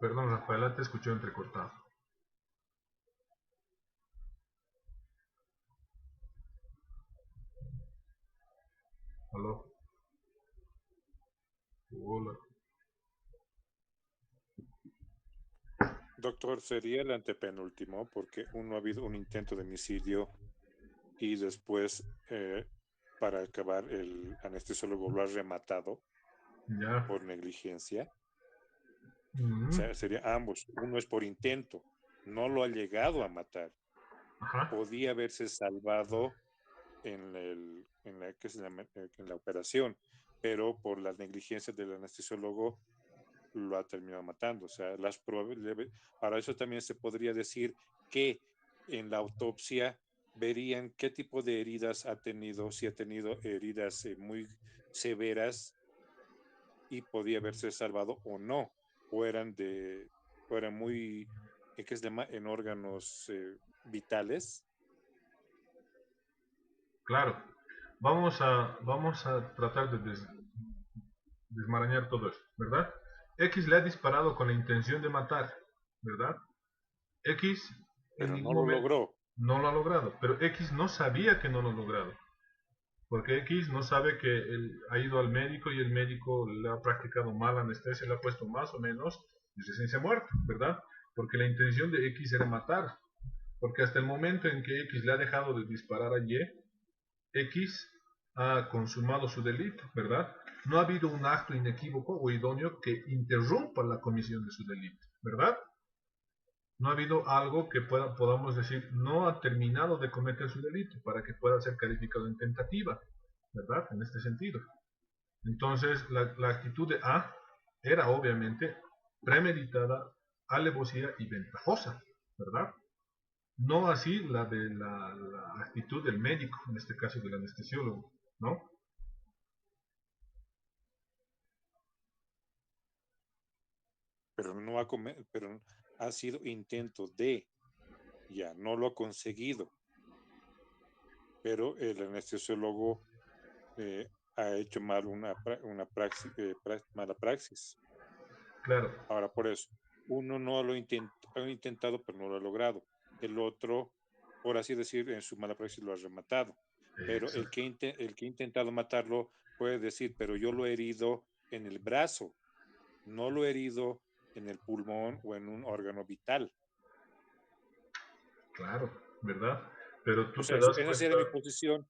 Perdón, Rafaela, te escuché entrecortado. ¿Aló? Hola. Doctor, sería el antepenúltimo porque uno ha habido un intento de homicidio y después, para acabar, el anestesiólogo lo ha rematado Ya. por negligencia. Mm. O sea, sería ambos. Uno es por intento, no lo ha llegado a matar. Ajá. Podía haberse salvado en la operación, pero por las negligencias del anestesiólogo lo ha terminado matando. O sea, para eso también se podría decir que en la autopsia verían qué tipo de heridas ha tenido, si ha tenido heridas muy severas y podía haberse salvado o no, o eran muy, ¿qué es en órganos vitales. Claro. Vamos a tratar de desmarañar todo eso, ¿verdad? X le ha disparado con la intención de matar, ¿verdad? X en Pero no ningún lo momento logró. no lo ha logrado, pero X no sabía que no lo ha logrado, porque X no sabe que él ha ido al médico y el médico le ha practicado mal anestesia, le ha puesto más o menos y recién se ha muerto, ¿verdad? Porque la intención de X era matar, porque hasta el momento en que X le ha dejado de disparar a Y, X ha consumado su delito, ¿verdad? No ha habido un acto inequívoco o idóneo que interrumpa la comisión de su delito, ¿verdad? No ha habido algo que podamos decir no ha terminado de cometer su delito para que pueda ser calificado en tentativa, ¿verdad? En este sentido. Entonces, la actitud de A era obviamente premeditada, alevosía y ventajosa, ¿verdad? No así la de la actitud del médico, en este caso del anestesiólogo, ¿no? Pero ha sido intento de, ya no lo ha conseguido, pero el anestesiólogo ha hecho mal mala praxis. Claro. Ahora, por eso, uno no lo ha intentado, pero no lo ha logrado. El otro, por así decir, en su mala praxis lo ha rematado. Pero el que ha intentado matarlo puede decir, pero yo lo he herido en el brazo, no lo he herido en el pulmón o en un órgano vital. Claro, ¿verdad? Pero tú O te sea, das esa cuenta. sería mi posición.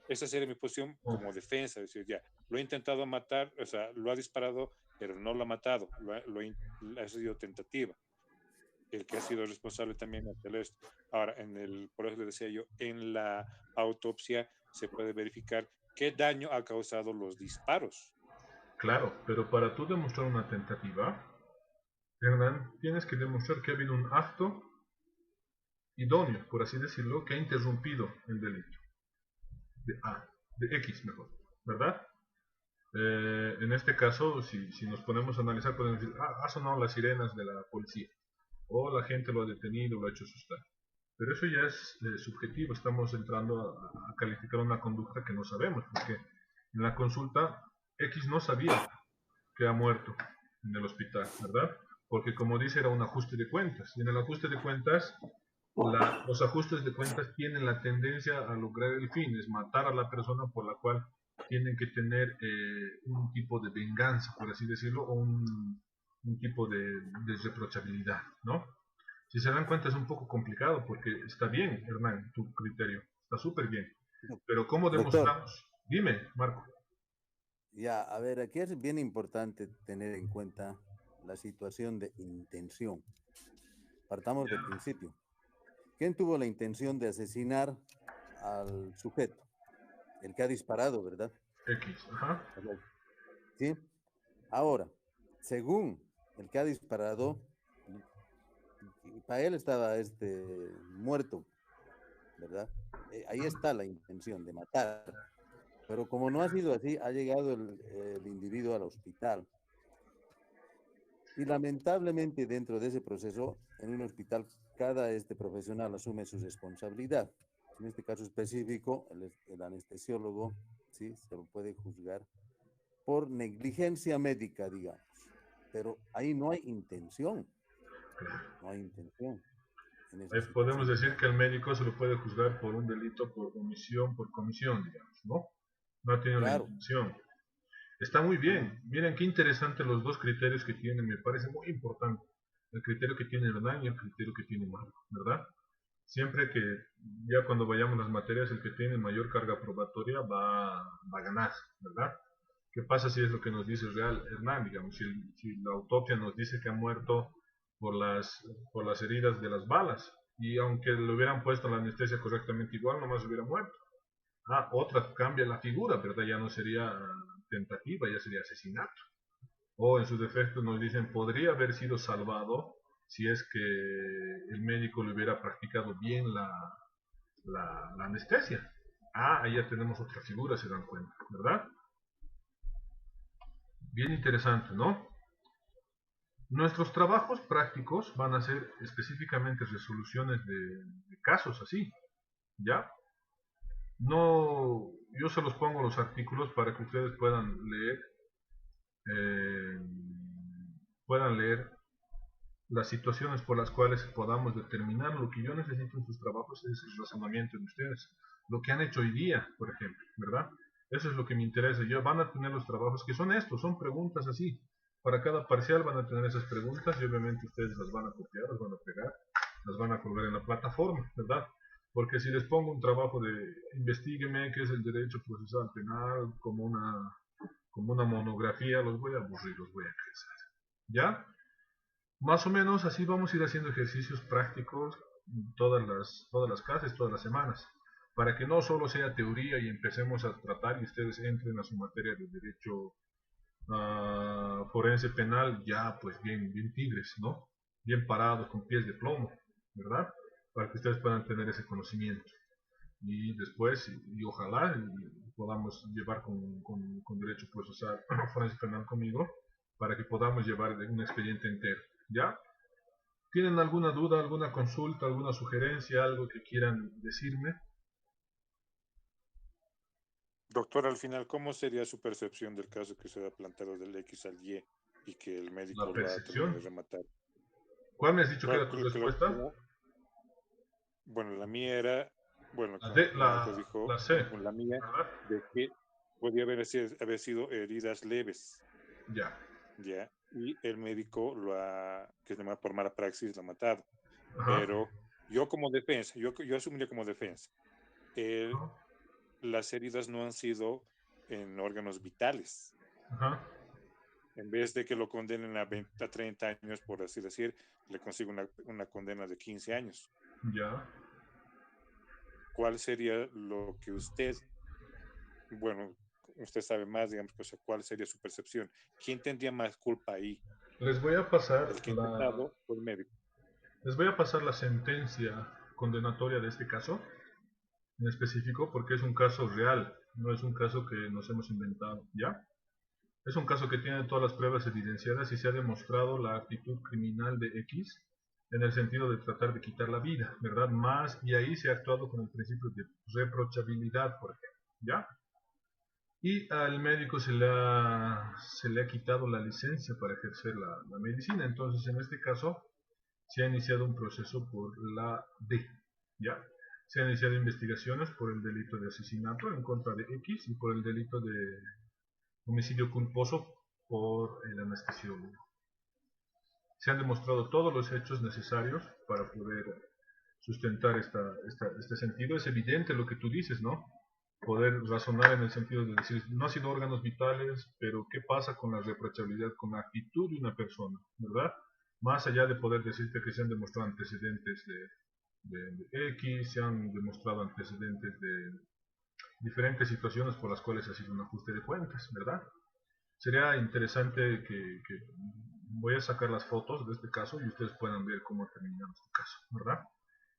Esa sería mi posición como defensa, decir, ya, lo he intentado matar, o sea, lo ha disparado, pero no lo ha matado, ha sido tentativa. El que ha sido responsable también ante esto. Ahora, por eso le decía yo, en la autopsia se puede verificar qué daño ha causado los disparos. Claro, pero para tú demostrar una tentativa, Hernán, tienes que demostrar que ha habido un acto idóneo, por así decirlo, que ha interrumpido el delito. De X mejor, ¿verdad? En este caso, si nos ponemos a analizar, podemos decir, ha sonado las sirenas de la policía, o la gente lo ha detenido, lo ha hecho asustar. Pero eso ya es subjetivo, estamos entrando a calificar una conducta que no sabemos, porque en la consulta X no sabía que ha muerto en el hospital, ¿verdad? Porque como dice, era un ajuste de cuentas, y en el ajuste de cuentas, los ajustes de cuentas tienen la tendencia a lograr el fin, es matar a la persona por la cual tienen que tener un tipo de venganza, por así decirlo, o un tipo de reprochabilidad, ¿no? Si se dan cuenta es un poco complicado porque está bien, Hernán, tu criterio, está súper bien. Pero ¿cómo Doctor, demostramos? Dime, Marco. ya, a ver, aquí es bien importante tener en cuenta la situación de intención. Partamos del principio. ¿quién tuvo la intención de asesinar al sujeto? El que ha disparado, ¿verdad? X, ajá. ¿Sí? Ahora, según el que ha disparado, para él estaba muerto, ¿verdad? Ahí está la intención de matar. Pero como no ha sido así, ha llegado el individuo al hospital. Y lamentablemente dentro de ese proceso, en un hospital, cada profesional asume su responsabilidad. En este caso específico, el anestesiólogo, ¿sí? Se lo puede juzgar por negligencia médica, digamos. Pero ahí no hay intención. No hay intención en esa Podemos situación. decir que el médico se lo puede juzgar por un delito por comisión, digamos, ¿no? No ha tenido la Claro. intención. Está muy bien. Miren qué interesante los dos criterios que tienen, me parece muy importante. El criterio que tiene Hernán y el criterio que tiene Marco, ¿verdad? Siempre que, ya cuando vayamos a las materias, el que tiene mayor carga probatoria va a ganar, ¿verdad? ¿Qué pasa si es lo que nos dice real Hernán? Digamos, si la autopsia nos dice que ha muerto por las heridas de las balas, y aunque le hubieran puesto la anestesia correctamente igual, nomás hubiera muerto. Otra cambia la figura, ¿verdad? Ya no sería tentativa, ya sería asesinato. O en sus defectos nos dicen, podría haber sido salvado si es que el médico le hubiera practicado bien la anestesia. Ahí ya tenemos otra figura, se dan cuenta, ¿verdad? Bien interesante, ¿no? Nuestros trabajos prácticos van a ser específicamente resoluciones de casos así, ¿ya? No, yo se los pongo los artículos para que ustedes eh, puedan leer las situaciones por las cuales podamos determinar. Lo que yo necesito en sus trabajos es el razonamiento de ustedes, lo que han hecho hoy día, por ejemplo, ¿verdad? Eso es lo que me interesa. Van a tener los trabajos que son estos, son preguntas así. Para cada parcial van a tener esas preguntas y obviamente ustedes las van a copiar, las van a pegar, las van a colgar en la plataforma, ¿verdad? Porque si les pongo un trabajo de investigueme qué es el derecho procesal penal como una monografía, los voy a aburrir, los voy a crecer. ¿Ya? Más o menos así vamos a ir haciendo ejercicios prácticos todas las clases, todas las semanas, para que no solo sea teoría y empecemos a tratar y ustedes entren a su materia de derecho forense penal ya pues bien tigres, ¿no? Bien parados, con pies de plomo, ¿verdad? Para que ustedes puedan tener ese conocimiento. Y después, y ojalá podamos llevar con derecho procesal forense penal conmigo, para que podamos llevar un expediente entero, ¿ya? ¿Tienen alguna duda, alguna consulta, alguna sugerencia, algo que quieran decirme? Doctor, al final, ¿cómo sería su percepción del caso que se ha planteado del X al Y y que el médico La lo ha terminado de percepción. rematar? ¿Cuál me has dicho que era tu respuesta? Bueno, la mía era, bueno, Marco dijo, la C, con la mía, ¿verdad? de que podía haber sido heridas leves. Ya. Ya, y el médico que es llamado por mala praxis, lo ha matado. Ajá. Pero yo como defensa, yo asumiría como defensa, las heridas no han sido en órganos vitales. Ajá. En vez de que lo condenen a 30 años, por así decir, le consigo una condena de 15 años. Ya. ¿Cuál sería lo que usted, bueno, usted sabe más, digamos, o sea, cuál sería su percepción? ¿Quién tendría más culpa ahí? Les voy a pasar ¿El que intentado o el médico? Les voy a pasar la sentencia condenatoria de este caso en específico porque es un caso real, no es un caso que nos hemos inventado, ¿ya? Es un caso que tiene todas las pruebas evidenciadas y se ha demostrado la actitud criminal de X en el sentido de tratar de quitar la vida, ¿verdad? Y ahí se ha actuado con el principio de reprochabilidad, por ejemplo, ¿ya? Y al médico se le ha quitado la licencia para ejercer la medicina, entonces en este caso se ha iniciado un proceso por la D, ¿ya? Se han iniciado investigaciones por el delito de asesinato en contra de X y por el delito de homicidio culposo por el anestesiólogo. Se han demostrado todos los hechos necesarios para poder sustentar este sentido. Es evidente lo que tú dices, ¿no? Poder razonar en el sentido de decir, no ha sido órganos vitales, pero ¿qué pasa con la reprochabilidad, con la actitud de una persona, ¿verdad? Más allá de poder decirte que se han demostrado antecedentes de X, se han demostrado antecedentes de diferentes situaciones por las cuales ha sido un ajuste de cuentas, ¿verdad? Sería interesante que voy a sacar las fotos de este caso y ustedes puedan ver cómo ha terminado este caso, ¿verdad?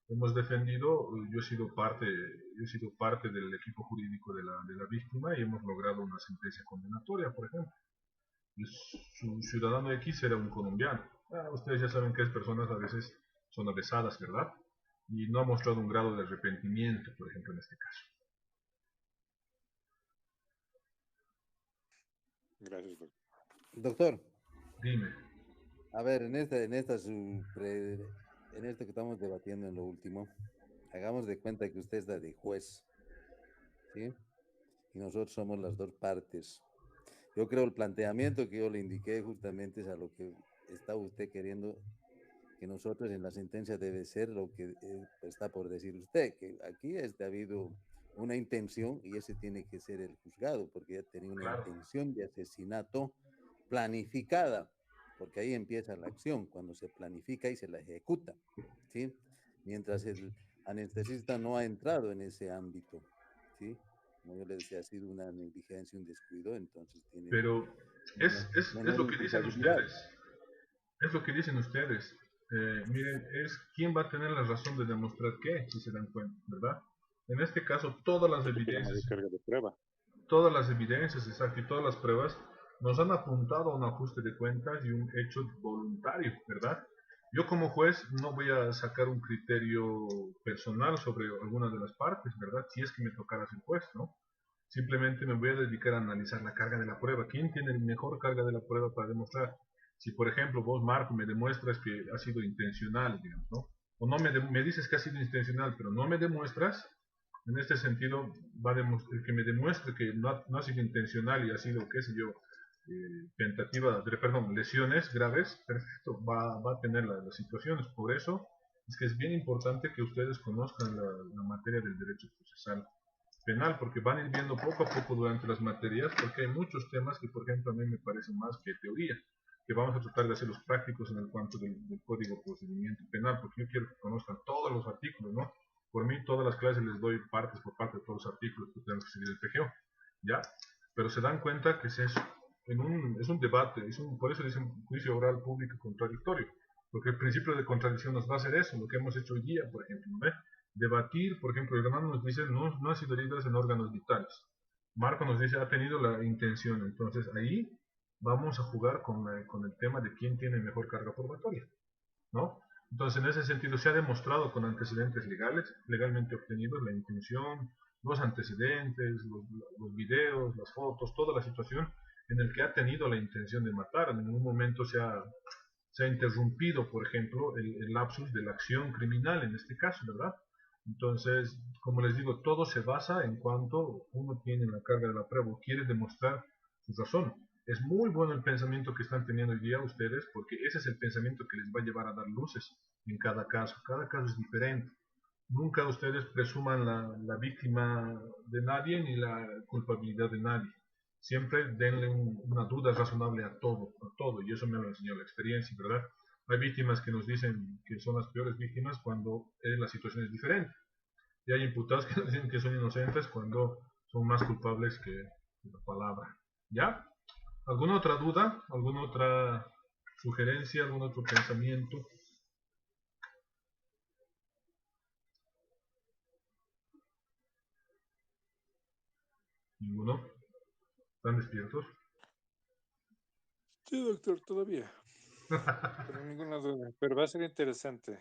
Hemos defendido, yo he sido parte del equipo jurídico de la víctima y hemos logrado una sentencia condenatoria, por ejemplo. Su ciudadano X era un colombiano. Ustedes ya saben que las personas a veces son avesadas, ¿verdad? Y no ha mostrado un grado de arrepentimiento, por ejemplo, en este caso. Gracias, doctor. Doctor, Dime. a ver, en esto que estamos debatiendo en lo último, hagamos de cuenta que usted está de juez, ¿sí? Y nosotros somos las dos partes. Yo creo el planteamiento que yo le indiqué justamente es a lo que está usted queriendo que nosotros en la sentencia debe ser lo que está por decir usted, que aquí ha habido una intención y ese tiene que ser el juzgado, porque ya tenía una Claro. intención de asesinato planificada, porque ahí empieza la acción, cuando se planifica y se la ejecuta, ¿sí? Mientras el anestesista no ha entrado en ese ámbito, ¿sí? Como yo le decía, ha sido una negligencia, un descuido, entonces tiene Pero es menor lo que dicen imputabilidad. ustedes. Es lo que dicen ustedes. Miren, es quién va a tener la razón de demostrar qué, si se dan cuenta, ¿verdad? En este caso, Eso es lo que llama de carga de prueba. todas las evidencias, exacto, y todas las pruebas nos han apuntado a un ajuste de cuentas y un hecho voluntario, ¿verdad? Yo como juez no voy a sacar un criterio personal sobre alguna de las partes, ¿verdad? Si es que me tocara ser juez, ¿no? Simplemente me voy a dedicar a analizar la carga de la prueba. ¿Quién tiene la mejor carga de la prueba para demostrar? Si, por ejemplo, vos, Marco, me demuestras que ha sido intencional, digamos, ¿no? O no me dices que ha sido intencional, pero no me demuestras, en este sentido, el que me demuestre que no ha sido intencional y ha sido, qué sé yo, lesiones graves, perfecto, va a tener las situaciones. Por eso es que es bien importante que ustedes conozcan la materia del derecho procesal penal, porque van a ir viendo poco a poco durante las materias, porque hay muchos temas que, por ejemplo, a mí me parecen más que teoría, que vamos a tratar de hacerlos prácticos en el cuanto del Código de Procedimiento Penal, porque yo quiero que conozcan todos los artículos, ¿no? Por mí, todas las clases les doy partes por parte de todos los artículos que tenemos que seguir el PGO, ¿ya? Pero se dan cuenta que es un debate, por eso dicen juicio oral público contradictorio, porque el principio de contradicción nos va a hacer eso, lo que hemos hecho hoy día, por ejemplo, ¿no? Debatir, por ejemplo, el hermano nos dice no ha sido heridas en órganos vitales. Marco nos dice ha tenido la intención. Entonces ahí vamos a jugar con el tema de quién tiene mejor carga probatoria, ¿no? Entonces en ese sentido se ha demostrado con antecedentes legalmente obtenidos, la intención, los antecedentes, los videos, las fotos, toda la situación en el que ha tenido la intención de matar. En ningún momento se ha interrumpido, por ejemplo, el lapsus de la acción criminal en este caso, ¿verdad? Entonces, como les digo, todo se basa en cuanto uno tiene la carga de la prueba o quiere demostrar su razón. Es muy bueno el pensamiento que están teniendo hoy día ustedes, porque ese es el pensamiento que les va a llevar a dar luces en cada caso. Cada caso es diferente. Nunca ustedes presuman la víctima de nadie ni la culpabilidad de nadie. Siempre denle una duda razonable a todo, y eso me lo enseñó la experiencia, ¿verdad? Hay víctimas que nos dicen que son las peores víctimas cuando la situación es diferente. Y hay imputados que nos dicen que son inocentes cuando son más culpables que la palabra. ¿Ya? ¿Alguna otra duda? ¿Alguna otra sugerencia? ¿Algún otro pensamiento? ¿Ninguno? ¿Están despiertos? Sí, doctor, todavía. Pero ninguna duda. Pero va a ser interesante.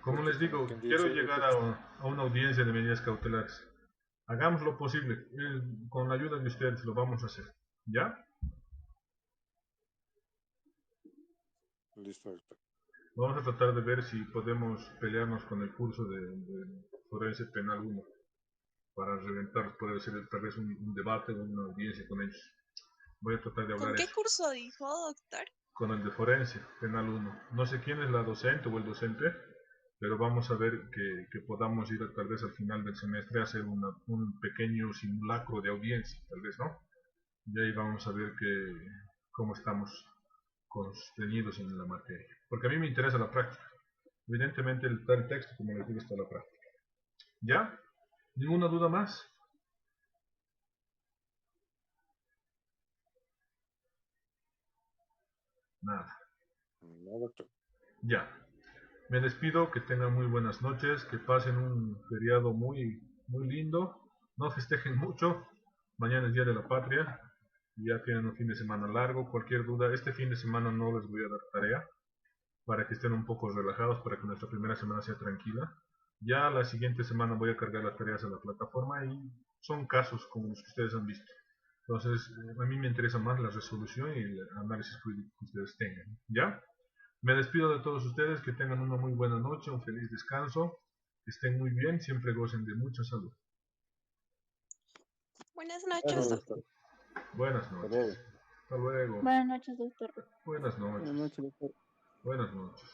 Como Porque les como digo, quien quiero dice, llegar a una audiencia de medidas cautelares. Hagamos lo posible. Con la ayuda de ustedes lo vamos a hacer. ¿Ya? listo, doctor. Vamos a tratar de ver si podemos pelearnos con el curso de Forense Penal 1 para reventar, puede ser tal vez un debate o una audiencia con ellos. Voy a tratar de ¿Con hablar qué eso. curso dijo, doctor? Con el de Forense Penal 1. No sé quién es la docente o el docente, pero vamos a ver que podamos ir tal vez al final del semestre a hacer un pequeño simulacro de audiencia, tal vez, ¿no? Y ahí vamos a ver cómo estamos constreñidos en la materia. Porque a mí me interesa la práctica. Evidentemente está el texto, como les digo, está la práctica. ¿Ya? ¿Ninguna duda más? Nada. No, doctor. Ya. Me despido, que tengan muy buenas noches, que pasen un feriado muy, muy lindo. No festejen mucho. Mañana es Día de la Patria. Ya tienen un fin de semana largo. Cualquier duda, este fin de semana no les voy a dar tarea para que estén un poco relajados, para que nuestra primera semana sea tranquila. Ya la siguiente semana voy a cargar las tareas a la plataforma y son casos como los que ustedes han visto. Entonces, a mí me interesa más la resolución y el análisis jurídico que ustedes tengan. ¿Ya? Me despido de todos ustedes, que tengan una muy buena noche, un feliz descanso, que estén muy bien, siempre gocen de mucha salud. Buenas Bueno, noches, doctor. doctor. Buenas Hasta noches. luego. Hasta luego. Buenas noches, doctor. Buenas Buenas noches. noches, doctor. Buenas noches.